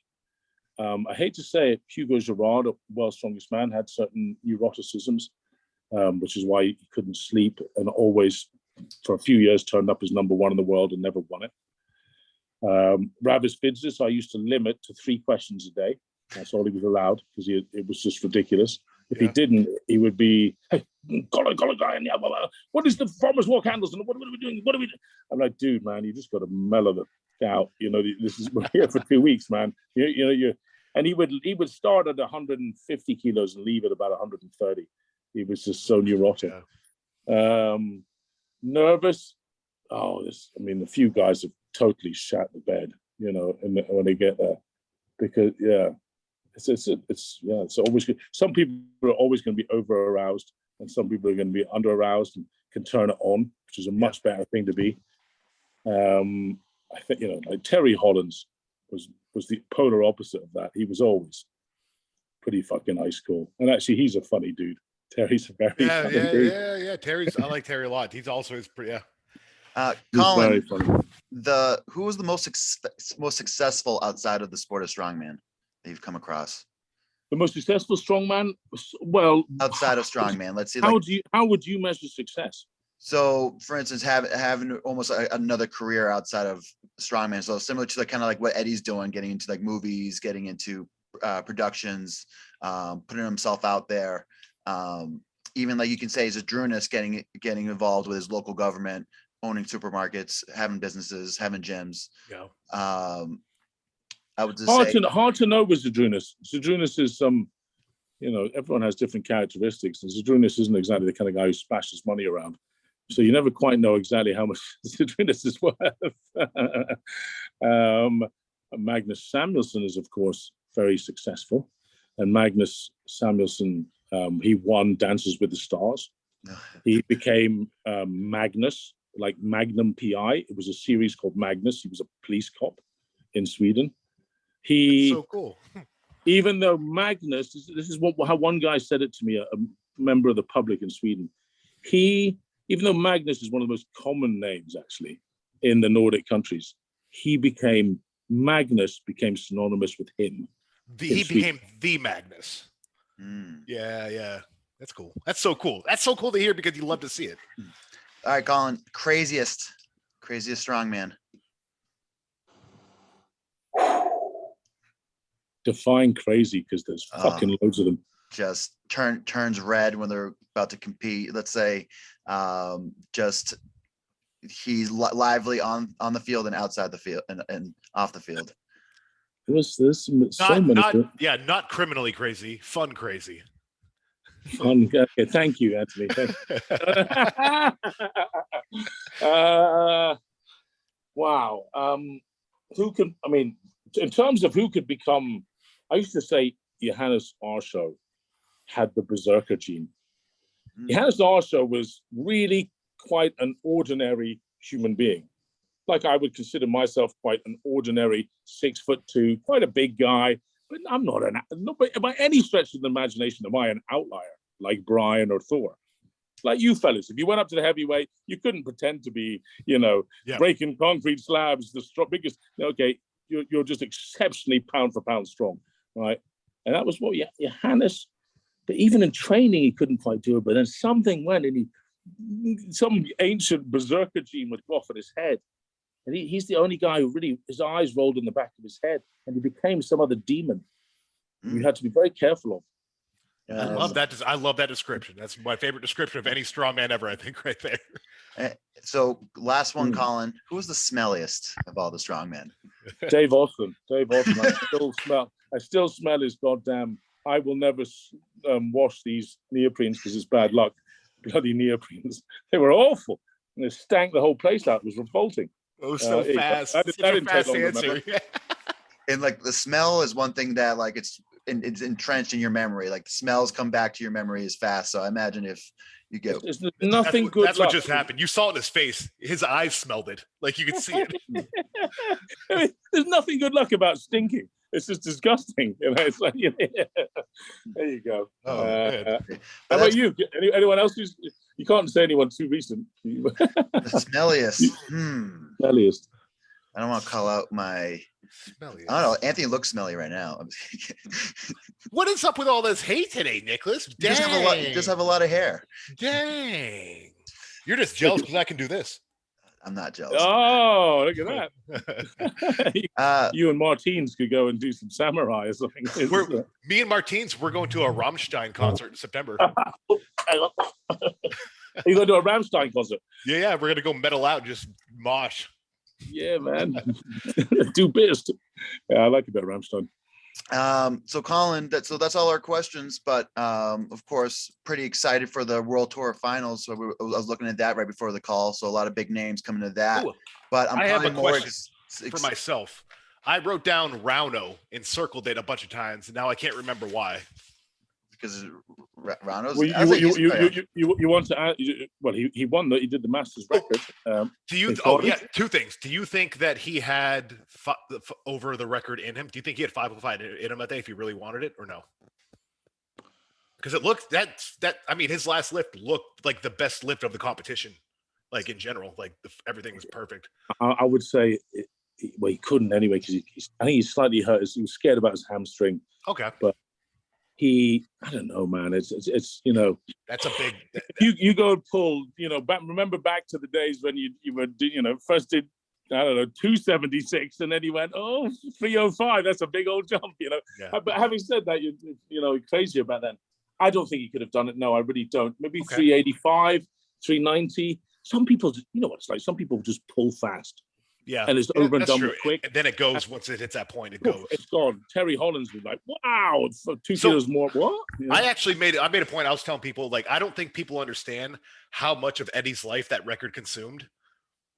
I hate to say it, Hugo Girard, World's Strongest Man, had certain neuroticisms. Which is why he couldn't sleep and always, for a few years, turned up as number one in the world and never won it. Ravis Fitzes, I used to limit to 3 questions a day. That's all he was allowed because it was just ridiculous. If he didn't, he would be, hey, Colin, what is the farmer's walk handles? And what are we doing? What are we doing? I'm like, dude, man, you just got to mellow the out. This is we're here for 2 weeks, man. And he would start at 150 kilos and leave at about 130. He was just so neurotic. Yeah. Nervous. A few guys have totally shat the bed, when they get there, because it's always good. Some people are always going to be over aroused, and some people are going to be under aroused and can turn it on, which is a much better thing to be. I think like Terry Hollins was the polar opposite of that. He was always pretty fucking ice cool, and actually he's a funny dude. Terry's a very funny dude.
Yeah. I like Terry a lot. He's also pretty.
Colin, who was the most successful outside of the sport of strongman that you've come across?
The most successful strongman? Well,
outside of strongman, let's see.
How would you measure success?
So, for instance, having almost another career outside of strongman. So similar to kind of like what Eddie's doing, getting into like movies, getting into productions, putting himself out there. Even like you can say, as a Drunus, getting involved with his local government, owning supermarkets, having businesses, having gyms.
Yeah.
I would just say
hard to know with Zadrunas. Zadrunas is everyone has different characteristics, and Zadrunas isn't exactly the kind of guy who splashes money around. So you never quite know exactly how much Zadrunas is worth. Magnus Samuelsson is, of course, very successful, and Magnus Samuelsson. He won Dances with the Stars. He became Magnus, like Magnum PI. It was a series called Magnus. He was a police cop in Sweden.
That's so cool.
Even though Magnus, this is how one guy said it to me, a member of the public in Sweden. Even though Magnus is one of the most common names actually in the Nordic countries, Magnus became synonymous with him.
He became the Magnus. Yeah. That's cool. That's so cool. That's so cool to hear because you love to see it.
All right, Colin, craziest strongman.
define crazy because there's fucking loads of them.
Just turns red when they're about to compete. Let's say, just he's lively on the field and outside the field and off the field.
There's so many.
Not criminally crazy, fun crazy.
Fun. Okay, thank you, Anthony. Wow. Who can? I mean, in terms of who could become, I used to say Johannes Arsho had the berserker gene. Johannes Arsho was really quite an ordinary human being. Like I would consider myself quite an ordinary 6'2", quite a big guy, but I'm not by any stretch of the imagination am I an outlier like Brian or Thor. Like you fellas, if you went up to the heavyweight, you couldn't pretend to be, breaking concrete slabs, the biggest. Okay, you're just exceptionally pound for pound strong, right? And that was what Johannes. But even in training, he couldn't quite do it. But then something went, and some ancient berserker gene would go off in his head. And he's the only guy who really, his eyes rolled in the back of his head, and he became some other demon. You had to be very careful of.
I love that. I love that description. That's my favorite description of any strongman ever, I think, right there.
So last one, Colin, who was the smelliest of all the strongmen?
Dave Austin. I still smell his goddamn, I will never wash these neoprenes because it's bad luck. Bloody neoprenes. They were awful. And they stank the whole place out. It was revolting.
Oh, so fast. Such a fast answer.
And like the smell is one thing that like it's entrenched in your memory. Like the smells come back to your memory as fast. So I imagine if you go,
there's nothing good.
That's what just happened. You saw it in his face. His eyes smelled it. Like you could see it.
I mean, there's nothing good luck about stinking. It's just disgusting. It's like, there you go. How about you? Anyone else? You can't say anyone too recent.
The smelliest.
Smelliest.
I don't want to call out my.
Smelliest.
I don't know. Anthony looks smelly right now.
What is up with all this hate today, Nicholas?
You just have a lot of hair.
Dang. You're just jealous because I can do this.
I'm not jealous.
Oh, look at that. You and Martins could go and do some samurai or something.
Me and Martins, we're going to a Rammstein concert in September.
Are you going to a Rammstein concert?
Yeah. We're going to go metal out and just mosh.
Yeah, man. Do best. Yeah, I like a bit of Rammstein.
So Colin, that's all our questions, but of course, pretty excited for the World Tour Finals. So I was looking at that right before the call. So a lot of big names coming to that. Ooh, but I have a question
for myself. I wrote down Rauno and circled it a bunch of times, and now I can't remember why.
Because Rauno's.
Well, you want to add? Well, he won. He did the Masters record.
Two things. Do you think that he had over the record in him? Do you think he had 505 in him that day if he really wanted it, or no? Because it looked that. I mean, his last lift looked like the best lift of the competition, like in general. Like everything was perfect.
I would say, he couldn't anyway because I think he's slightly hurt. He was scared about his hamstring.
Okay,
but. I don't know, man. It's
that's a big.
You go and pull, remember back to the days when you were, first did, I don't know, 276, and then you went, 305. That's a big old jump, Yeah. But having said that, you're crazy about that. I don't think he could have done it. No, I really don't. Maybe 385, 390. Some people, what it's like. Some people just pull fast.
Yeah,
and it's over and done with quick.
And then it goes once it hits that point. It goes.
It's gone. Terry Hollins was like, "Wow, 2 kilos more." What?
I actually made a point. I was telling people like I don't think people understand how much of Eddie's life that record consumed.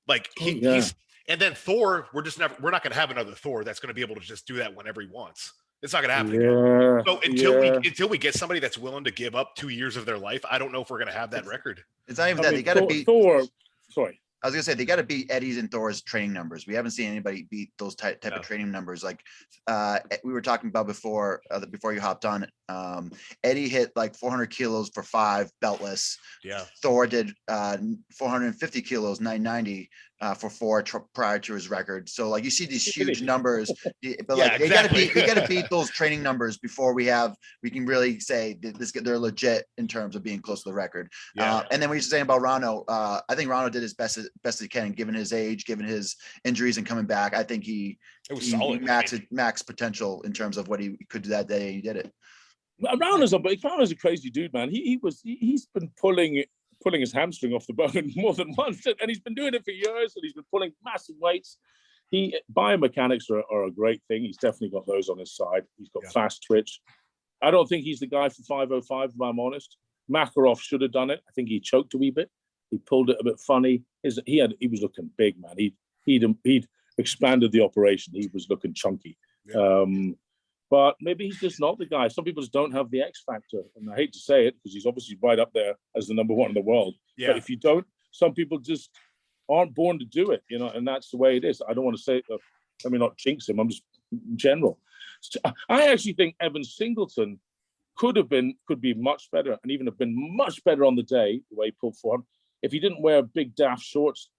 Like he's and then Thor. We're not going to have another Thor that's going to be able to just do that whenever he wants. It's not going to happen.
Yeah,
so until we get somebody that's willing to give up 2 years of their life, I don't know if we're going to have that record.
It's not even that. They got to beat
Thor. Sorry.
I was gonna say they got to beat Eddie's and Thor's training numbers. We haven't seen anybody beat those type of training numbers. Like we were talking about before you hopped on. Eddie hit like 400 kilos for 5 beltless.
Yeah.
Thor did 450 kilos, 990 for 4 prior to his record. So like you see these huge numbers, but like they got to beat those training numbers before we can really say they're legit in terms of being close to the record. Yeah. And then what you're saying about Rano, I think Rano did his best best he can, given his age, given his injuries and coming back. I think he max potential in terms of what he could do that day. He did it.
Rauno's a crazy dude, man. He's been pulling his hamstring off the bone more than once, and he's been doing it for years, and he's been pulling massive weights. Biomechanics are a great thing. He's definitely got those on his side. He's got fast twitch. I don't think he's the guy for 505, if I'm honest. Makarov should have done it. I think he choked a wee bit. He pulled it a bit funny. He was looking big, man. He'd expanded the operation. He was looking chunky. Yeah. But maybe he's just not the guy. Some people just don't have the X factor. And I hate to say it because he's obviously right up there as the number one in the world. Yeah. But if you don't, some people just aren't born to do it, and that's the way it is. I don't want to say, not jinx him. I'm just in general. I actually think Evan Singleton could be much better and even have been much better on the day, the way he pulled forward, if he didn't wear big daft shorts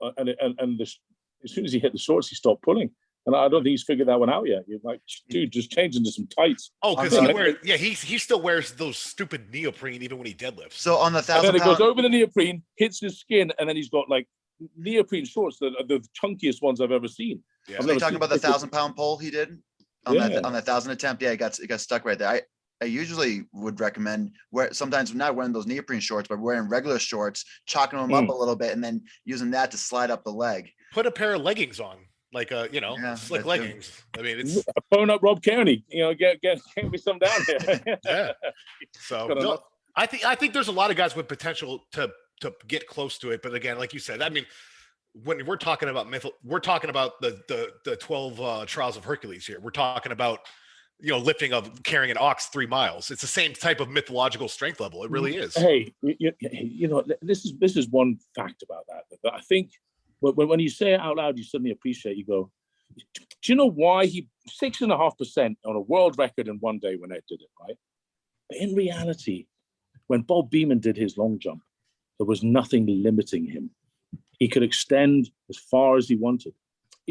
as soon as he hit the shorts, he stopped pulling. And I don't think he's figured that one out yet. You're like, dude, just change into some tights.
Oh, because he still wears those stupid neoprene even when he deadlifts.
So on the 1,000
and then it goes over the neoprene, hits his skin, and then he's got like neoprene shorts that are the chunkiest ones I've ever seen.
Yeah. So you're talking about the 1,000-pound pull he did on that 1,000 attempt? Yeah, it got stuck right there. I usually would recommend sometimes not wearing those neoprene shorts, but wearing regular shorts, chalking them up a little bit, and then using that to slide up the leg.
Put a pair of leggings on. Like slick leggings. Good. I mean, it's
phone up Rob Kearney. Get me some down here.
Yeah. So I think there's a lot of guys with potential to get close to it. But again, like you said, I mean, when we're talking about we're talking about the 12 trials of Hercules here. We're talking about lifting of carrying an ox 3 miles. It's the same type of mythological strength level. It really is.
Hey, this is one fact about that I think. When you say it out loud, you suddenly appreciate. You go, do you know why 6.5% on a world record in one day when Ed did it, right? But in reality, when Bob Beamon did his long jump, there was nothing limiting him. He could extend as far as he wanted.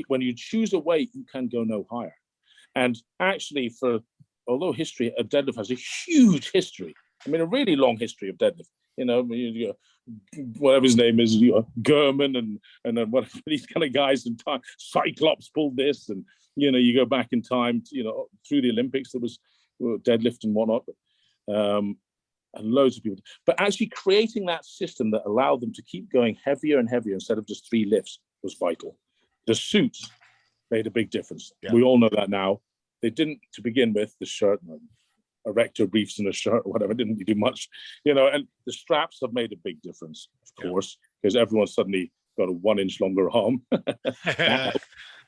When you choose a weight, you can go no higher. And actually, although history of deadlift has a huge history, a really long history of deadlift. Whatever his name is, Gurman and then whatever these kind of guys in time. Cyclops pulled this, and you go back in time, through the Olympics, there was deadlift and whatnot, and loads of people. But actually creating that system that allowed them to keep going heavier and heavier instead of just 3 lifts was vital. The suits made a big difference. Yeah. We all know that now. They didn't to begin with. The shirt. Erector briefs and a shirt or whatever didn't do much, and the straps have made a big difference, of course, because everyone suddenly got a 1-inch longer arm.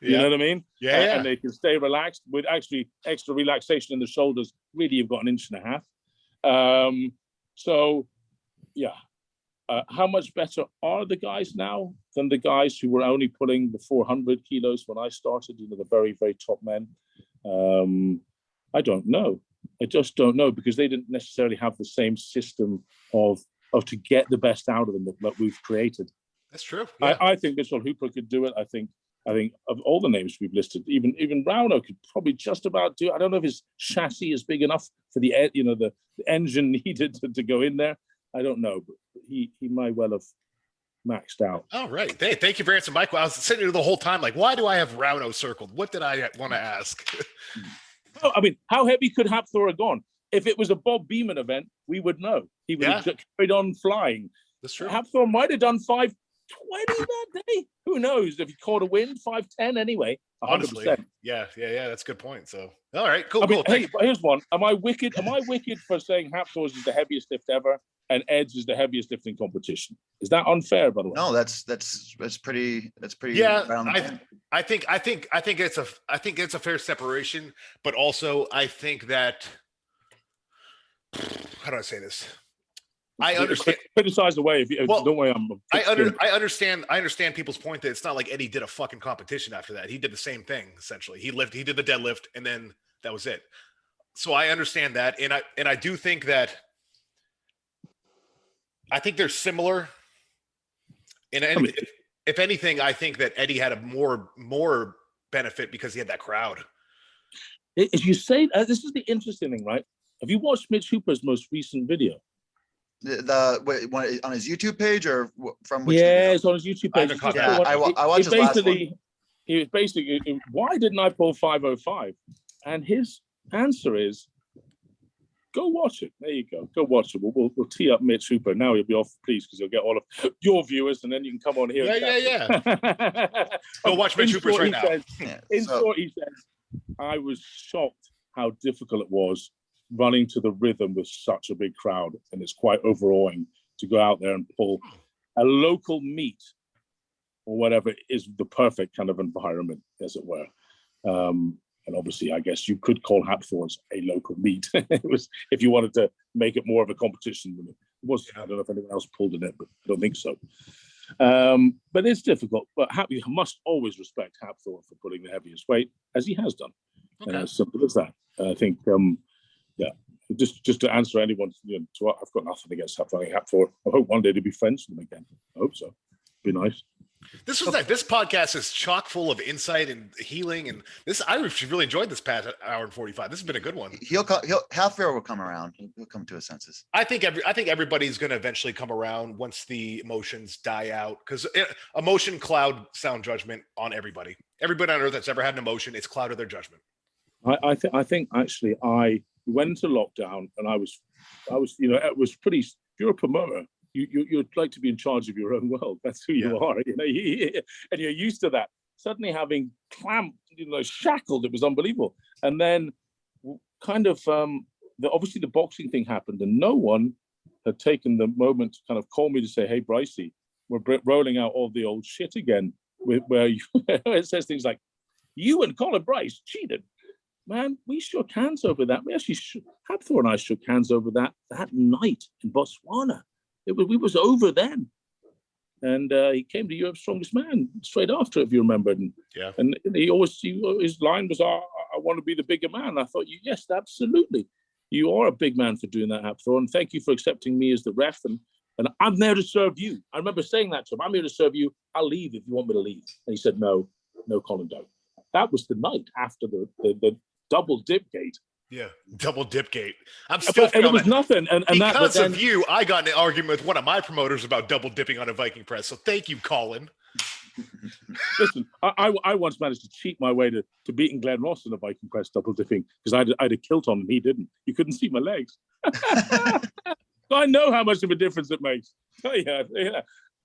You know what I mean?
Yeah.
And they can stay relaxed with actually extra relaxation in the shoulders. Really, you've got 1.5 inches. So, yeah. How much better are the guys now than the guys who were only pulling the 400 kilos when I started? The very, very top men. I don't know. I just don't know, because they didn't necessarily have the same system of to get the best out of them that we've created.
That's true. Yeah.
I think Mitchell Hooper could do it. I think of all the names we've listed, even Rauno could probably just about do it. I don't know if his chassis is big enough for the engine needed to go in there. I don't know, but he might well have maxed out.
All right. Hey, thank you for answering my question. I was sitting here the whole time like, why do I have Rauno circled? What did I want to ask?
Oh, how heavy could Hafthor have gone? If it was a Bob Beamon event, we would know. He would have carried on flying.
That's true.
Hafthor might have done 5:20 that day. Who knows? If he caught a wind, 5:10 anyway. 100%.
Honestly, yeah. That's a good point. So, all right, cool.
Hey, but here's one. Am I wicked for saying Hafthor's is the heaviest lift ever and Ed's is the heaviest lift in competition? Is that unfair, by the way?
No, that's pretty.
Yeah, I think it's a fair separation, but also I think that, how do I say this? I understand.
Criticize away if you don't worry.
I understand people's point that it's not like Eddie did a fucking competition after that. He did the same thing essentially. He did the deadlift, and then that was it. So I understand that, and I do think that I think they're similar. And if anything, I think that Eddie had a more benefit because he had that crowd.
As you say, this is the interesting thing, right? Have you watched Mitch Hooper's most recent video?
On his YouTube page or from which?
Yeah,
video?
it's on his YouTube page.
Yeah, I watched his last one.
He was basically, why didn't I pull 505? And his answer is, go watch it. There you go. Go watch it. We'll tee up Mitch Hooper. Now he'll be off, please, because you'll get all of your viewers, and then you can come on here.
Yeah. Go watch Mitch Hooper's right now.
Short, he says, I was shocked how difficult it was running to the rhythm with such a big crowd, and it's quite overawing to go out there and pull a local meet or whatever is the perfect kind of environment, as it were. And obviously, I guess you could call Hapthorns a local meet. It was, if you wanted to make it more of a competition than it was. I don't know if anyone else pulled in it, but I don't think so. But it's difficult. But you must always respect Hapthorn for pulling the heaviest weight, as he has done.
Okay.
And as simple as that. I think, just to answer anyone, I've got nothing against Hapthorn. I hope one day to be friends with them again. I hope so. Be nice.
This podcast is chock full of insight and healing, and I really enjoyed this past hour and 45. This has been a good one.
Half-Fair will come around. He'll come to his senses.
I think everybody's going to eventually come around once the emotions die out, because emotion cloud sound judgment on everybody. Everybody on earth that's ever had an emotion, it's clouded their judgment.
I think actually I went into lockdown, and I was it was pretty. If you're a promoter, you'd like to be in charge of your own world. That's who you are, and you're used to that. Suddenly having clamped, shackled, it was unbelievable. And then kind of, obviously the boxing thing happened, and no one had taken the moment to kind of call me to say, hey, Brycey, we're rolling out all the old shit again, where it says things like, you and Colin Bryce cheated. Man, we shook hands over that. We actually, Hapthorn and I shook hands over that night in Botswana. We was over then, and he came to Europe's Strongest Man straight after, if you remember. And his line was, "I want to be the bigger man." I thought, yes, absolutely, you are a big man for doing that, Hapthorn. Thank you for accepting me as the ref, and I'm there to serve you. I remember saying that to him. I'm here to serve you. I'll leave if you want me to leave. And he said, no, Colin, don't. That was the night after the double dip gate.
Yeah, double dip gate. I'm still
and it was nothing. And
because of you, I got in an argument with one of my promoters about double dipping on a Viking press. So thank you, Colin.
Listen, I once managed to cheat my way to beating Glenn Ross in a Viking press double dipping, because I had a kilt on and he didn't. You couldn't see my legs. So I know how much of a difference it makes. Yeah.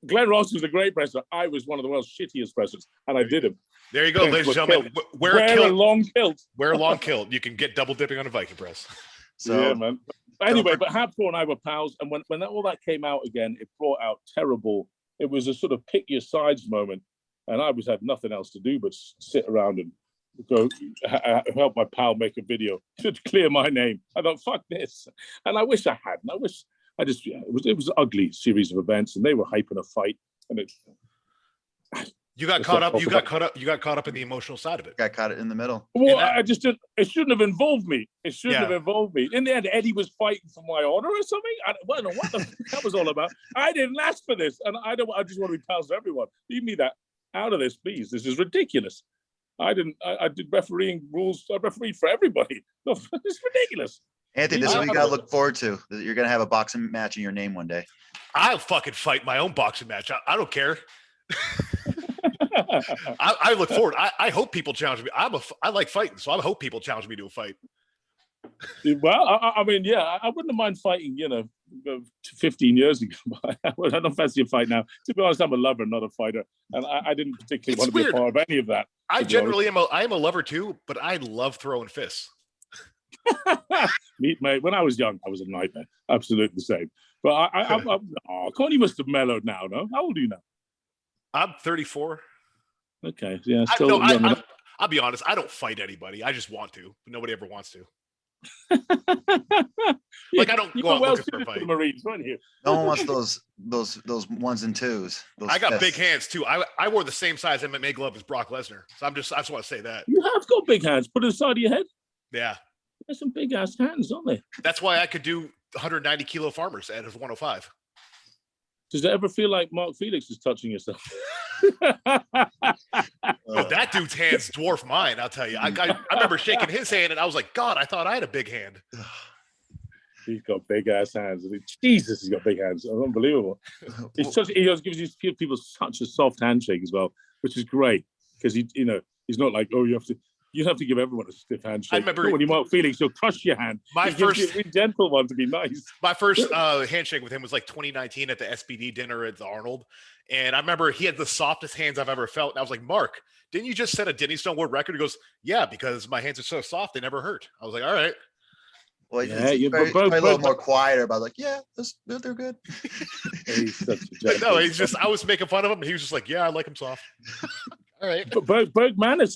Glenn Ross was a great presser. I was one of the world's shittiest pressers, and I did him.
There you go, ladies and gentlemen.
Wear a long kilt.
Wear a long kilt. You can get double dipping on a Viking press.
So, yeah, man. Anyway, but Hapthorn and I were pals, and when all that came out again, it brought out terrible. It was a sort of pick your sides moment, and I had nothing else to do but sit around and go help my pal make a video to clear my name. I thought, fuck this, and I wish I hadn't. It was an ugly series of events, and they were hyping a fight, and
you got caught up. You got caught up in the emotional side of it.
Got caught in the middle.
Well, I just didn't. It shouldn't have involved me. It shouldn't have involved me. In the end, Eddie was fighting for my honor or something. I don't know what that was all about. I didn't ask for this, and I just want to be pals with everyone. Leave me that out of this, please. This is ridiculous. I did refereeing rules. I refereed for everybody. It's ridiculous.
Anthony, this is what you got to look forward to. You're going to have a boxing match in your name one day.
I'll fucking fight my own boxing match. I don't care. I look forward. I hope people challenge me. I like fighting, so I hope people challenge me to a fight.
Well, I mean, yeah, I wouldn't mind fighting, 15 years ago. I don't fancy a fight now. To be honest, I'm a lover, not a fighter. And I didn't particularly want to be a part of any of that.
I generally am a lover too, but I love throwing fists.
Mate, when I was young, I was a nightmare. Absolutely the same. But Connie must have mellowed now, no? How old are you now?
I'm 34.
Okay, yeah.
I'll be honest. I don't fight anybody. I just want to, but nobody ever wants to. Like I don't go out looking for a fight.
Marines, right here.
No one wants those ones and twos.
I got big hands too. I wore the same size MMA glove as Brock Lesnar. So I just want to say that.
You have got big hands. Put it aside of your head.
Yeah.
There's some big ass hands, aren't they?
That's why I could do 190 kilo farmers at 105.
Does it ever feel like Mark Felix is touching yourself?
That dude's hands dwarf mine, I'll tell you. I remember shaking his hand and I was like, God, I thought I had a big hand.
He's got big ass hands. Jesus, he's got big hands. Unbelievable. He gives people such a soft handshake as well, which is great because he's not like, oh, you have to give everyone a stiff handshake. I remember when you want Felix, he'll crush your hand. He gives you a gentle one to be nice.
My first handshake with him was like 2019 at the SBD dinner at the Arnold, and I remember he had the softest hands I've ever felt. And I was like, Mark, didn't you just set a Denny Stone world record? He goes, yeah, because my hands are so soft they never hurt. I was like, all right.
Well, he's probably a little more quieter about like, yeah, they're good.
He's such a
no, I was making fun of him. And he was just like, yeah, I like him soft. All right.
But Berg Manis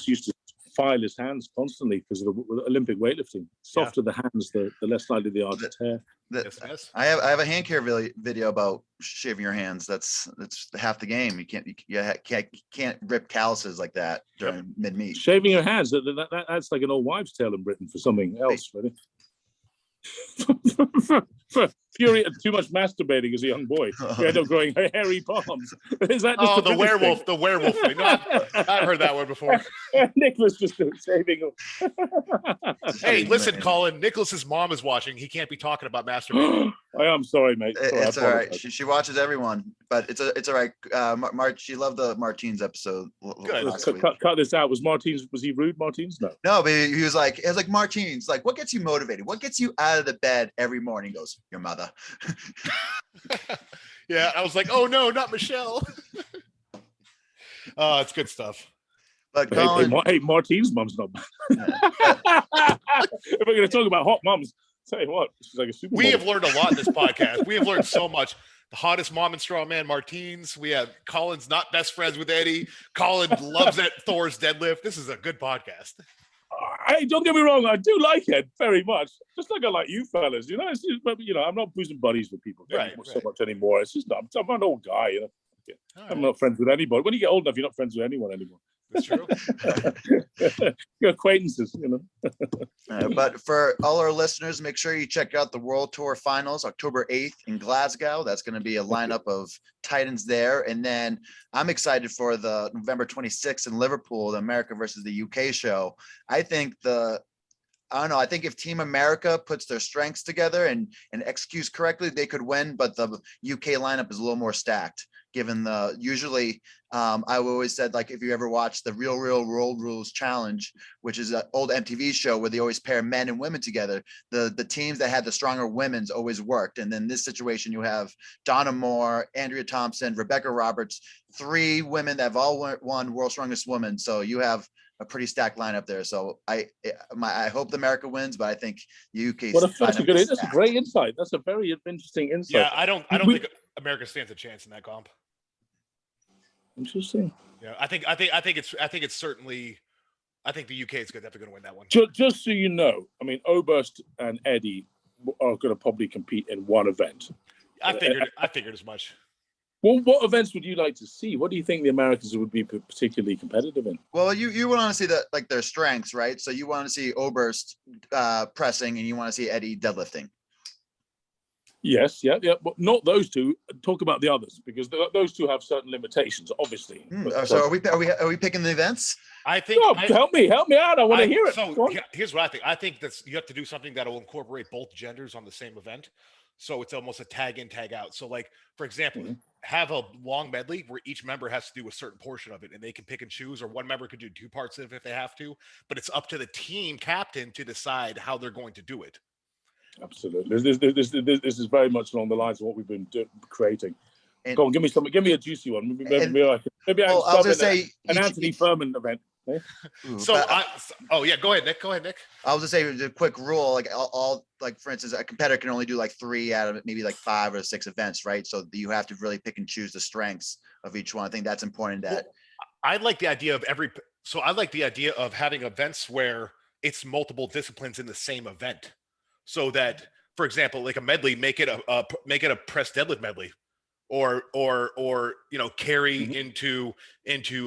used to file his hands constantly because of the Olympic weightlifting. Softer the hands, the less likely they are to tear.
Yes.
I have a hand care video about shaving your hands. That's half the game. You can't rip calluses like that during mid meet.
Shaving your hands, that's like an old wives' tale in Britain for something else, really. For Fury had too much masturbating as a young boy. He ended up growing hairy palms. Is that just
the werewolf? Thing? The werewolf thing. No, I've heard that one before.
Nicholas just saving him.
Hey, listen, Colin. Nicholas's mom is watching. He can't be talking about masturbating.
I am sorry, mate.
It's all right. She watches everyone, but it's all right. She loved the Martins episode.
Good. Cut this out. Was he rude, Martins?
No, but he was like, it was like Martins. Like, what gets you motivated? What gets you out of the bed every morning? He goes, your mother.
Yeah, I was like, oh no, not Michelle. It's good stuff.
But Colin,
hey, Martine's mom's not bad. If we're going to talk about hot moms, tell you what, she's like a super.
We have learned a lot in this podcast. We have learned so much. The hottest mom in Strongman, Martins. We have Colin's not best friends with Eddie. Colin loves that Thor's deadlift. This is a good podcast.
Hey, don't get me wrong. I do like it very much. Just like I like you fellas. I'm not bosom buddies with people so much anymore. It's just I'm an old guy. I'm not friends with anybody. When you get old enough, you're not friends with anyone anymore.
That's true.
Your acquaintances,
But for all our listeners, make sure you check out the World Tour Finals, October 8th in Glasgow. That's going to be a lineup of Titans there. And then I'm excited for the November 26th in Liverpool, the America versus the UK show. I think if Team America puts their strengths together and executes correctly, they could win. But the UK lineup is a little more stacked, given usually I always said, like, if you ever watch the Real World Rules Challenge, which is an old MTV show where they always pair men and women together, the teams that had the stronger women's always worked. And then this situation, you have Donna Moore, Andrea Thompson, Rebecca Roberts, 3 women that have all won World's Strongest Woman. So you have a pretty stacked lineup there. So I hope the America wins, but I think UK.
Well, that's a great insight. That's a very interesting insight.
Yeah, I don't think America stands a chance in that comp.
Interesting.
Yeah, I think it's certainly. I think the UK is definitely going to win that one.
Just so you know, I mean, Oberst and Eddie are going to probably compete in one event.
I figured as much.
Well, what events would you like to see? What do you think the Americans would be particularly competitive in?
Well, you want to see their strengths, right? So you want to see Oberst pressing, and you want to see Eddie deadlifting.
Yes, yeah, but not those two. Talk about the others, because those two have certain limitations, obviously.
So are we picking the events?
I think.
Help me out. I want to hear it.
So here's what I think. I think that you have to do something that will incorporate both genders on the same event. So it's almost a tag in, tag out. So, like, for example, have a long medley where each member has to do a certain portion of it, and they can pick and choose, or one member could do 2 parts of it if they have to. But it's up to the team captain to decide how they're going to do it.
Absolutely. This is very much along the lines of what we've been creating. Go on, give me a juicy one. Maybe I was going to say an Anthony Furman event.
Go ahead, Nick.
I was just say the quick rule, like all like, for instance, a competitor can only do like 3 out of maybe like 5 or 6 events, right? So you have to really pick and choose the strengths of each one. I think that's important.
I like the idea of having events where it's multiple disciplines in the same event. So that, for example, like a medley, make it a press deadlift medley, or carry into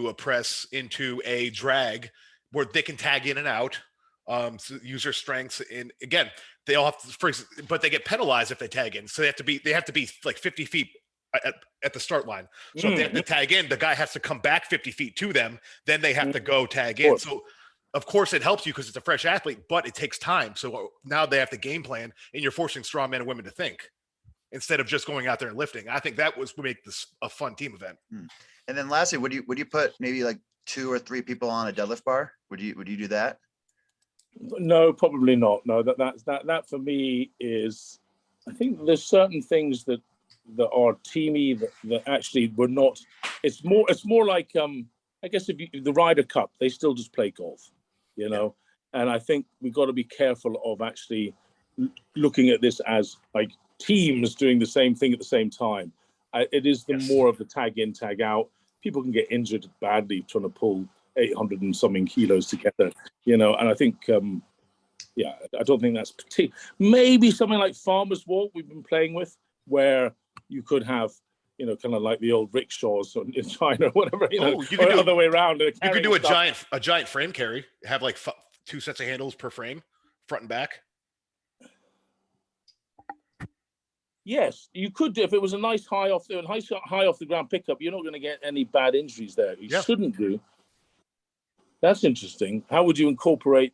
a press, into a drag, where they can tag in and out, so use their strengths. And again, they all have to, but they get penalized if they tag in. So they have to be like 50 feet at the start line. So if they have to tag in, the guy has to come back 50 feet to them. Then they have to go tag in. So of course it helps you because it's a fresh athlete, but it takes time. So now they have to game plan, and you're forcing strong men and women to think instead of just going out there and lifting. I think that would make this a fun team event.
And then lastly, would you put maybe like 2 or 3 people on a deadlift bar? Would you do that?
No, probably not. No, that for me is, I think there's certain things that are teamy that actually were not. It's more like I guess if the Ryder Cup, they still just play golf, you know. And I think we've got to be careful of actually looking at this as like teams doing the same thing at the same time. It is more of the tag in, tag out. People can get injured badly trying to pull 800 and something kilos together, you know. And I think, I don't think that's particular. Maybe something like Farmer's Walk we've been playing with, where you could have, you know, kind of like the old rickshaws in China or whatever, you know,
you could do
the other way around.
You could do a giant frame carry, have like 2 sets of handles per frame, front and back.
Yes, you could do if it was a nice high off the ground pickup. You're not going to get any bad injuries there. You shouldn't do. That's interesting. How would you incorporate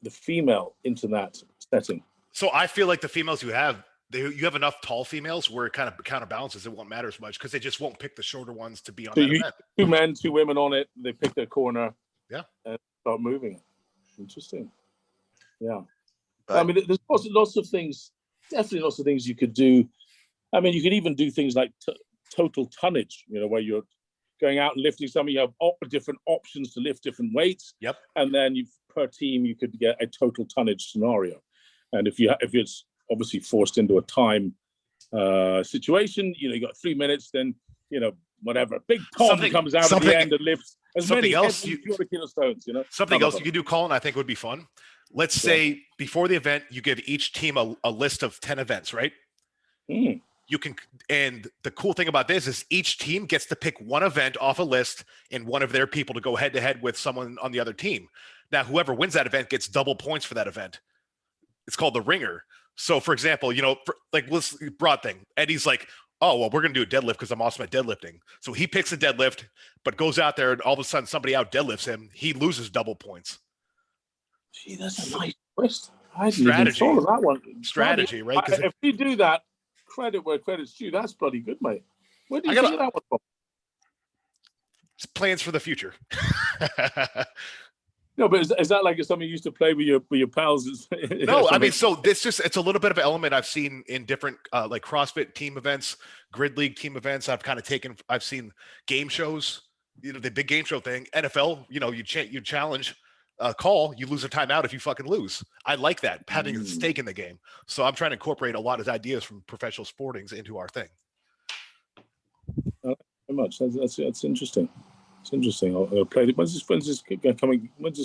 the female into that setting?
So I feel like the females you have enough tall females where it kind of counterbalances. It won't matter as much because they just won't pick the shorter ones to be on that event.
2 men, 2 women on it. They pick their corner.
Yeah,
and start moving. Interesting. Yeah,
but,
I mean, there's lots of things. Definitely lots of things you could do. I mean, you could even do things like total tonnage, you know, where you're going out and lifting something. You have different options to lift different weights.
Yep.
And then per team, you could get a total tonnage scenario. And if it's obviously forced into a time situation, you know, you got 3 minutes, then, you know, whatever. Big Tom comes out at the end and lifts as many as 200 kilo stones, you know.
Something else you could do, Colin, I think would be fun. Let's say before the event, you give each team a list of 10 events, right? You can, and the cool thing about this is each team gets to pick one event off a list and one of their people to go head to head with someone on the other team. Now, whoever wins that event gets double points for that event. It's called the ringer. So, for example, you know, let's broad thing. Eddie's like, oh, well, we're going to do a deadlift because I'm awesome at deadlifting. So he picks a deadlift, but goes out there and all of a sudden somebody out deadlifts him. He loses double points.
Gee, that's a nice twist. I didn't even thought of that one.
Strategy, right?
If we do that, credit where credit's due. That's bloody good, mate. Where did you get that one from?
It's plans for the future.
No, but is that like something you used to play with your pals?
No, I mean, so it's a little bit of an element I've seen in different like CrossFit team events, grid league team events. I've seen game shows, you know, the big game show thing. NFL, you know, you challenge. Call, you lose a timeout if you fucking lose. I like that, having a stake in the game. So I'm trying to incorporate a lot of ideas from professional sportings into our thing.
Very much. That's interesting. It's interesting. I'll play it. When's this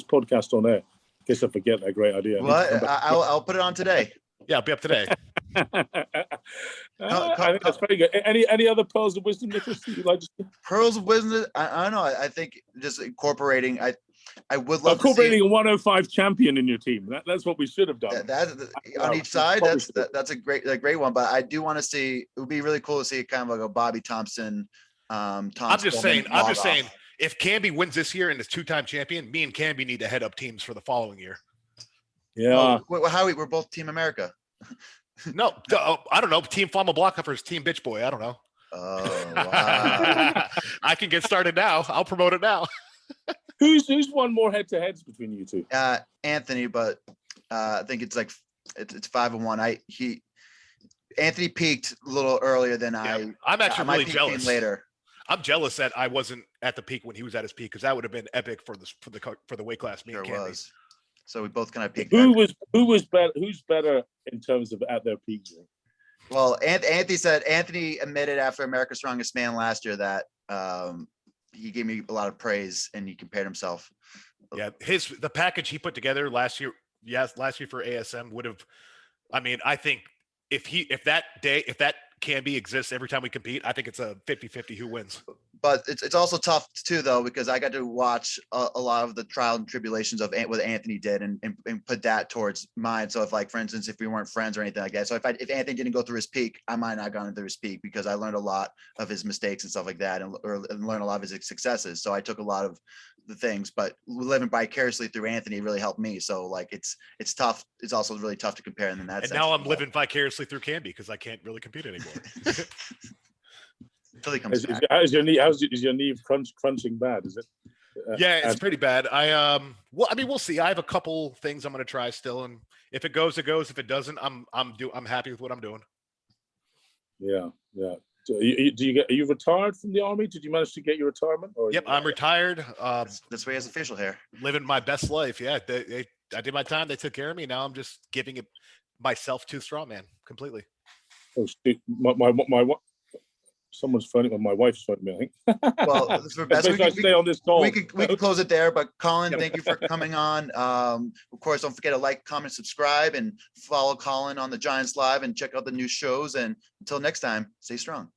podcast on air? In case I forget that great idea.
What? I'll put it on today.
Yeah, I'll be up today.
I think that's very good. Any other pearls of wisdom, Nicholas? You'd like to see?
Pearls of wisdom. I don't know. I think just incorporating. I would love
incorporating a 105 champion in your team. That's what we should have done.
On each side. That's a great one. But I do want to see. It would be really cool to see kind of like a Bobby Thompson. I'm just saying.
If Camby wins this year and is 2-time champion, me and Camby need to head up teams for the following year.
Yeah.
Well, Howie, we're both Team America.
No, I don't know. Team Flama Blocker versus Team Bitch Boy. I don't know.
Oh, wow.
I can get started now. I'll promote it now.
Who's won more head-to-heads between you two?
Anthony, but I think it's 5-1. Anthony peaked a little earlier than I.
I'm actually really jealous.
Later.
I'm jealous that I wasn't at the peak when he was at his peak because that would have been epic for the weight class. Me and Camby.
Was. So we both kind of peaked.
Who was better? Who's better in terms of at their peak?
Well, Anthony admitted after America's Strongest Man last year that he gave me a lot of praise and he compared himself.
Yeah, the package he put together last year for ASM would have. I mean, I think if that Camby exists every time we compete, I think it's a 50-50 who wins.
but it's also tough too, though, because I got to watch a lot of the trials and tribulations of what Anthony did and put that towards mine. So if, like, for instance, if we weren't friends or anything like that, so if Anthony didn't go through his peak, I might not have gone through his peak, because I learned a lot of his mistakes and stuff like that, and learned a lot of his successes. So I took a lot of the things, but living vicariously through Anthony really helped me. So, like, it's tough. It's also really tough to compare in that
and
sense.
now I'm living vicariously through Canby because I can't really compete anymore.
Until he comes back.
Is your knee crunching bad? Is it?
Yeah, it's pretty bad. Well, I mean, we'll see. I have a couple things I'm going to try still, and if it goes, it goes. If it doesn't, I'm happy with what I'm doing.
Yeah. So are you retired from the army? Did you manage to get your retirement?
Yep, I'm retired.
That's why he has the facial hair.
Living my best life. Yeah, I did my time. They took care of me. Now I'm just giving it myself to Strongman completely.
Oh, my someone's phoning me. My wife's phoning me, I think.
Well, this is best. We can
stay on this call.
We can close it there. But Colin, thank you for coming on. Of course, don't forget to like, comment, subscribe, and follow Colin on the Giants Live, and check out the new shows. And until next time, stay strong.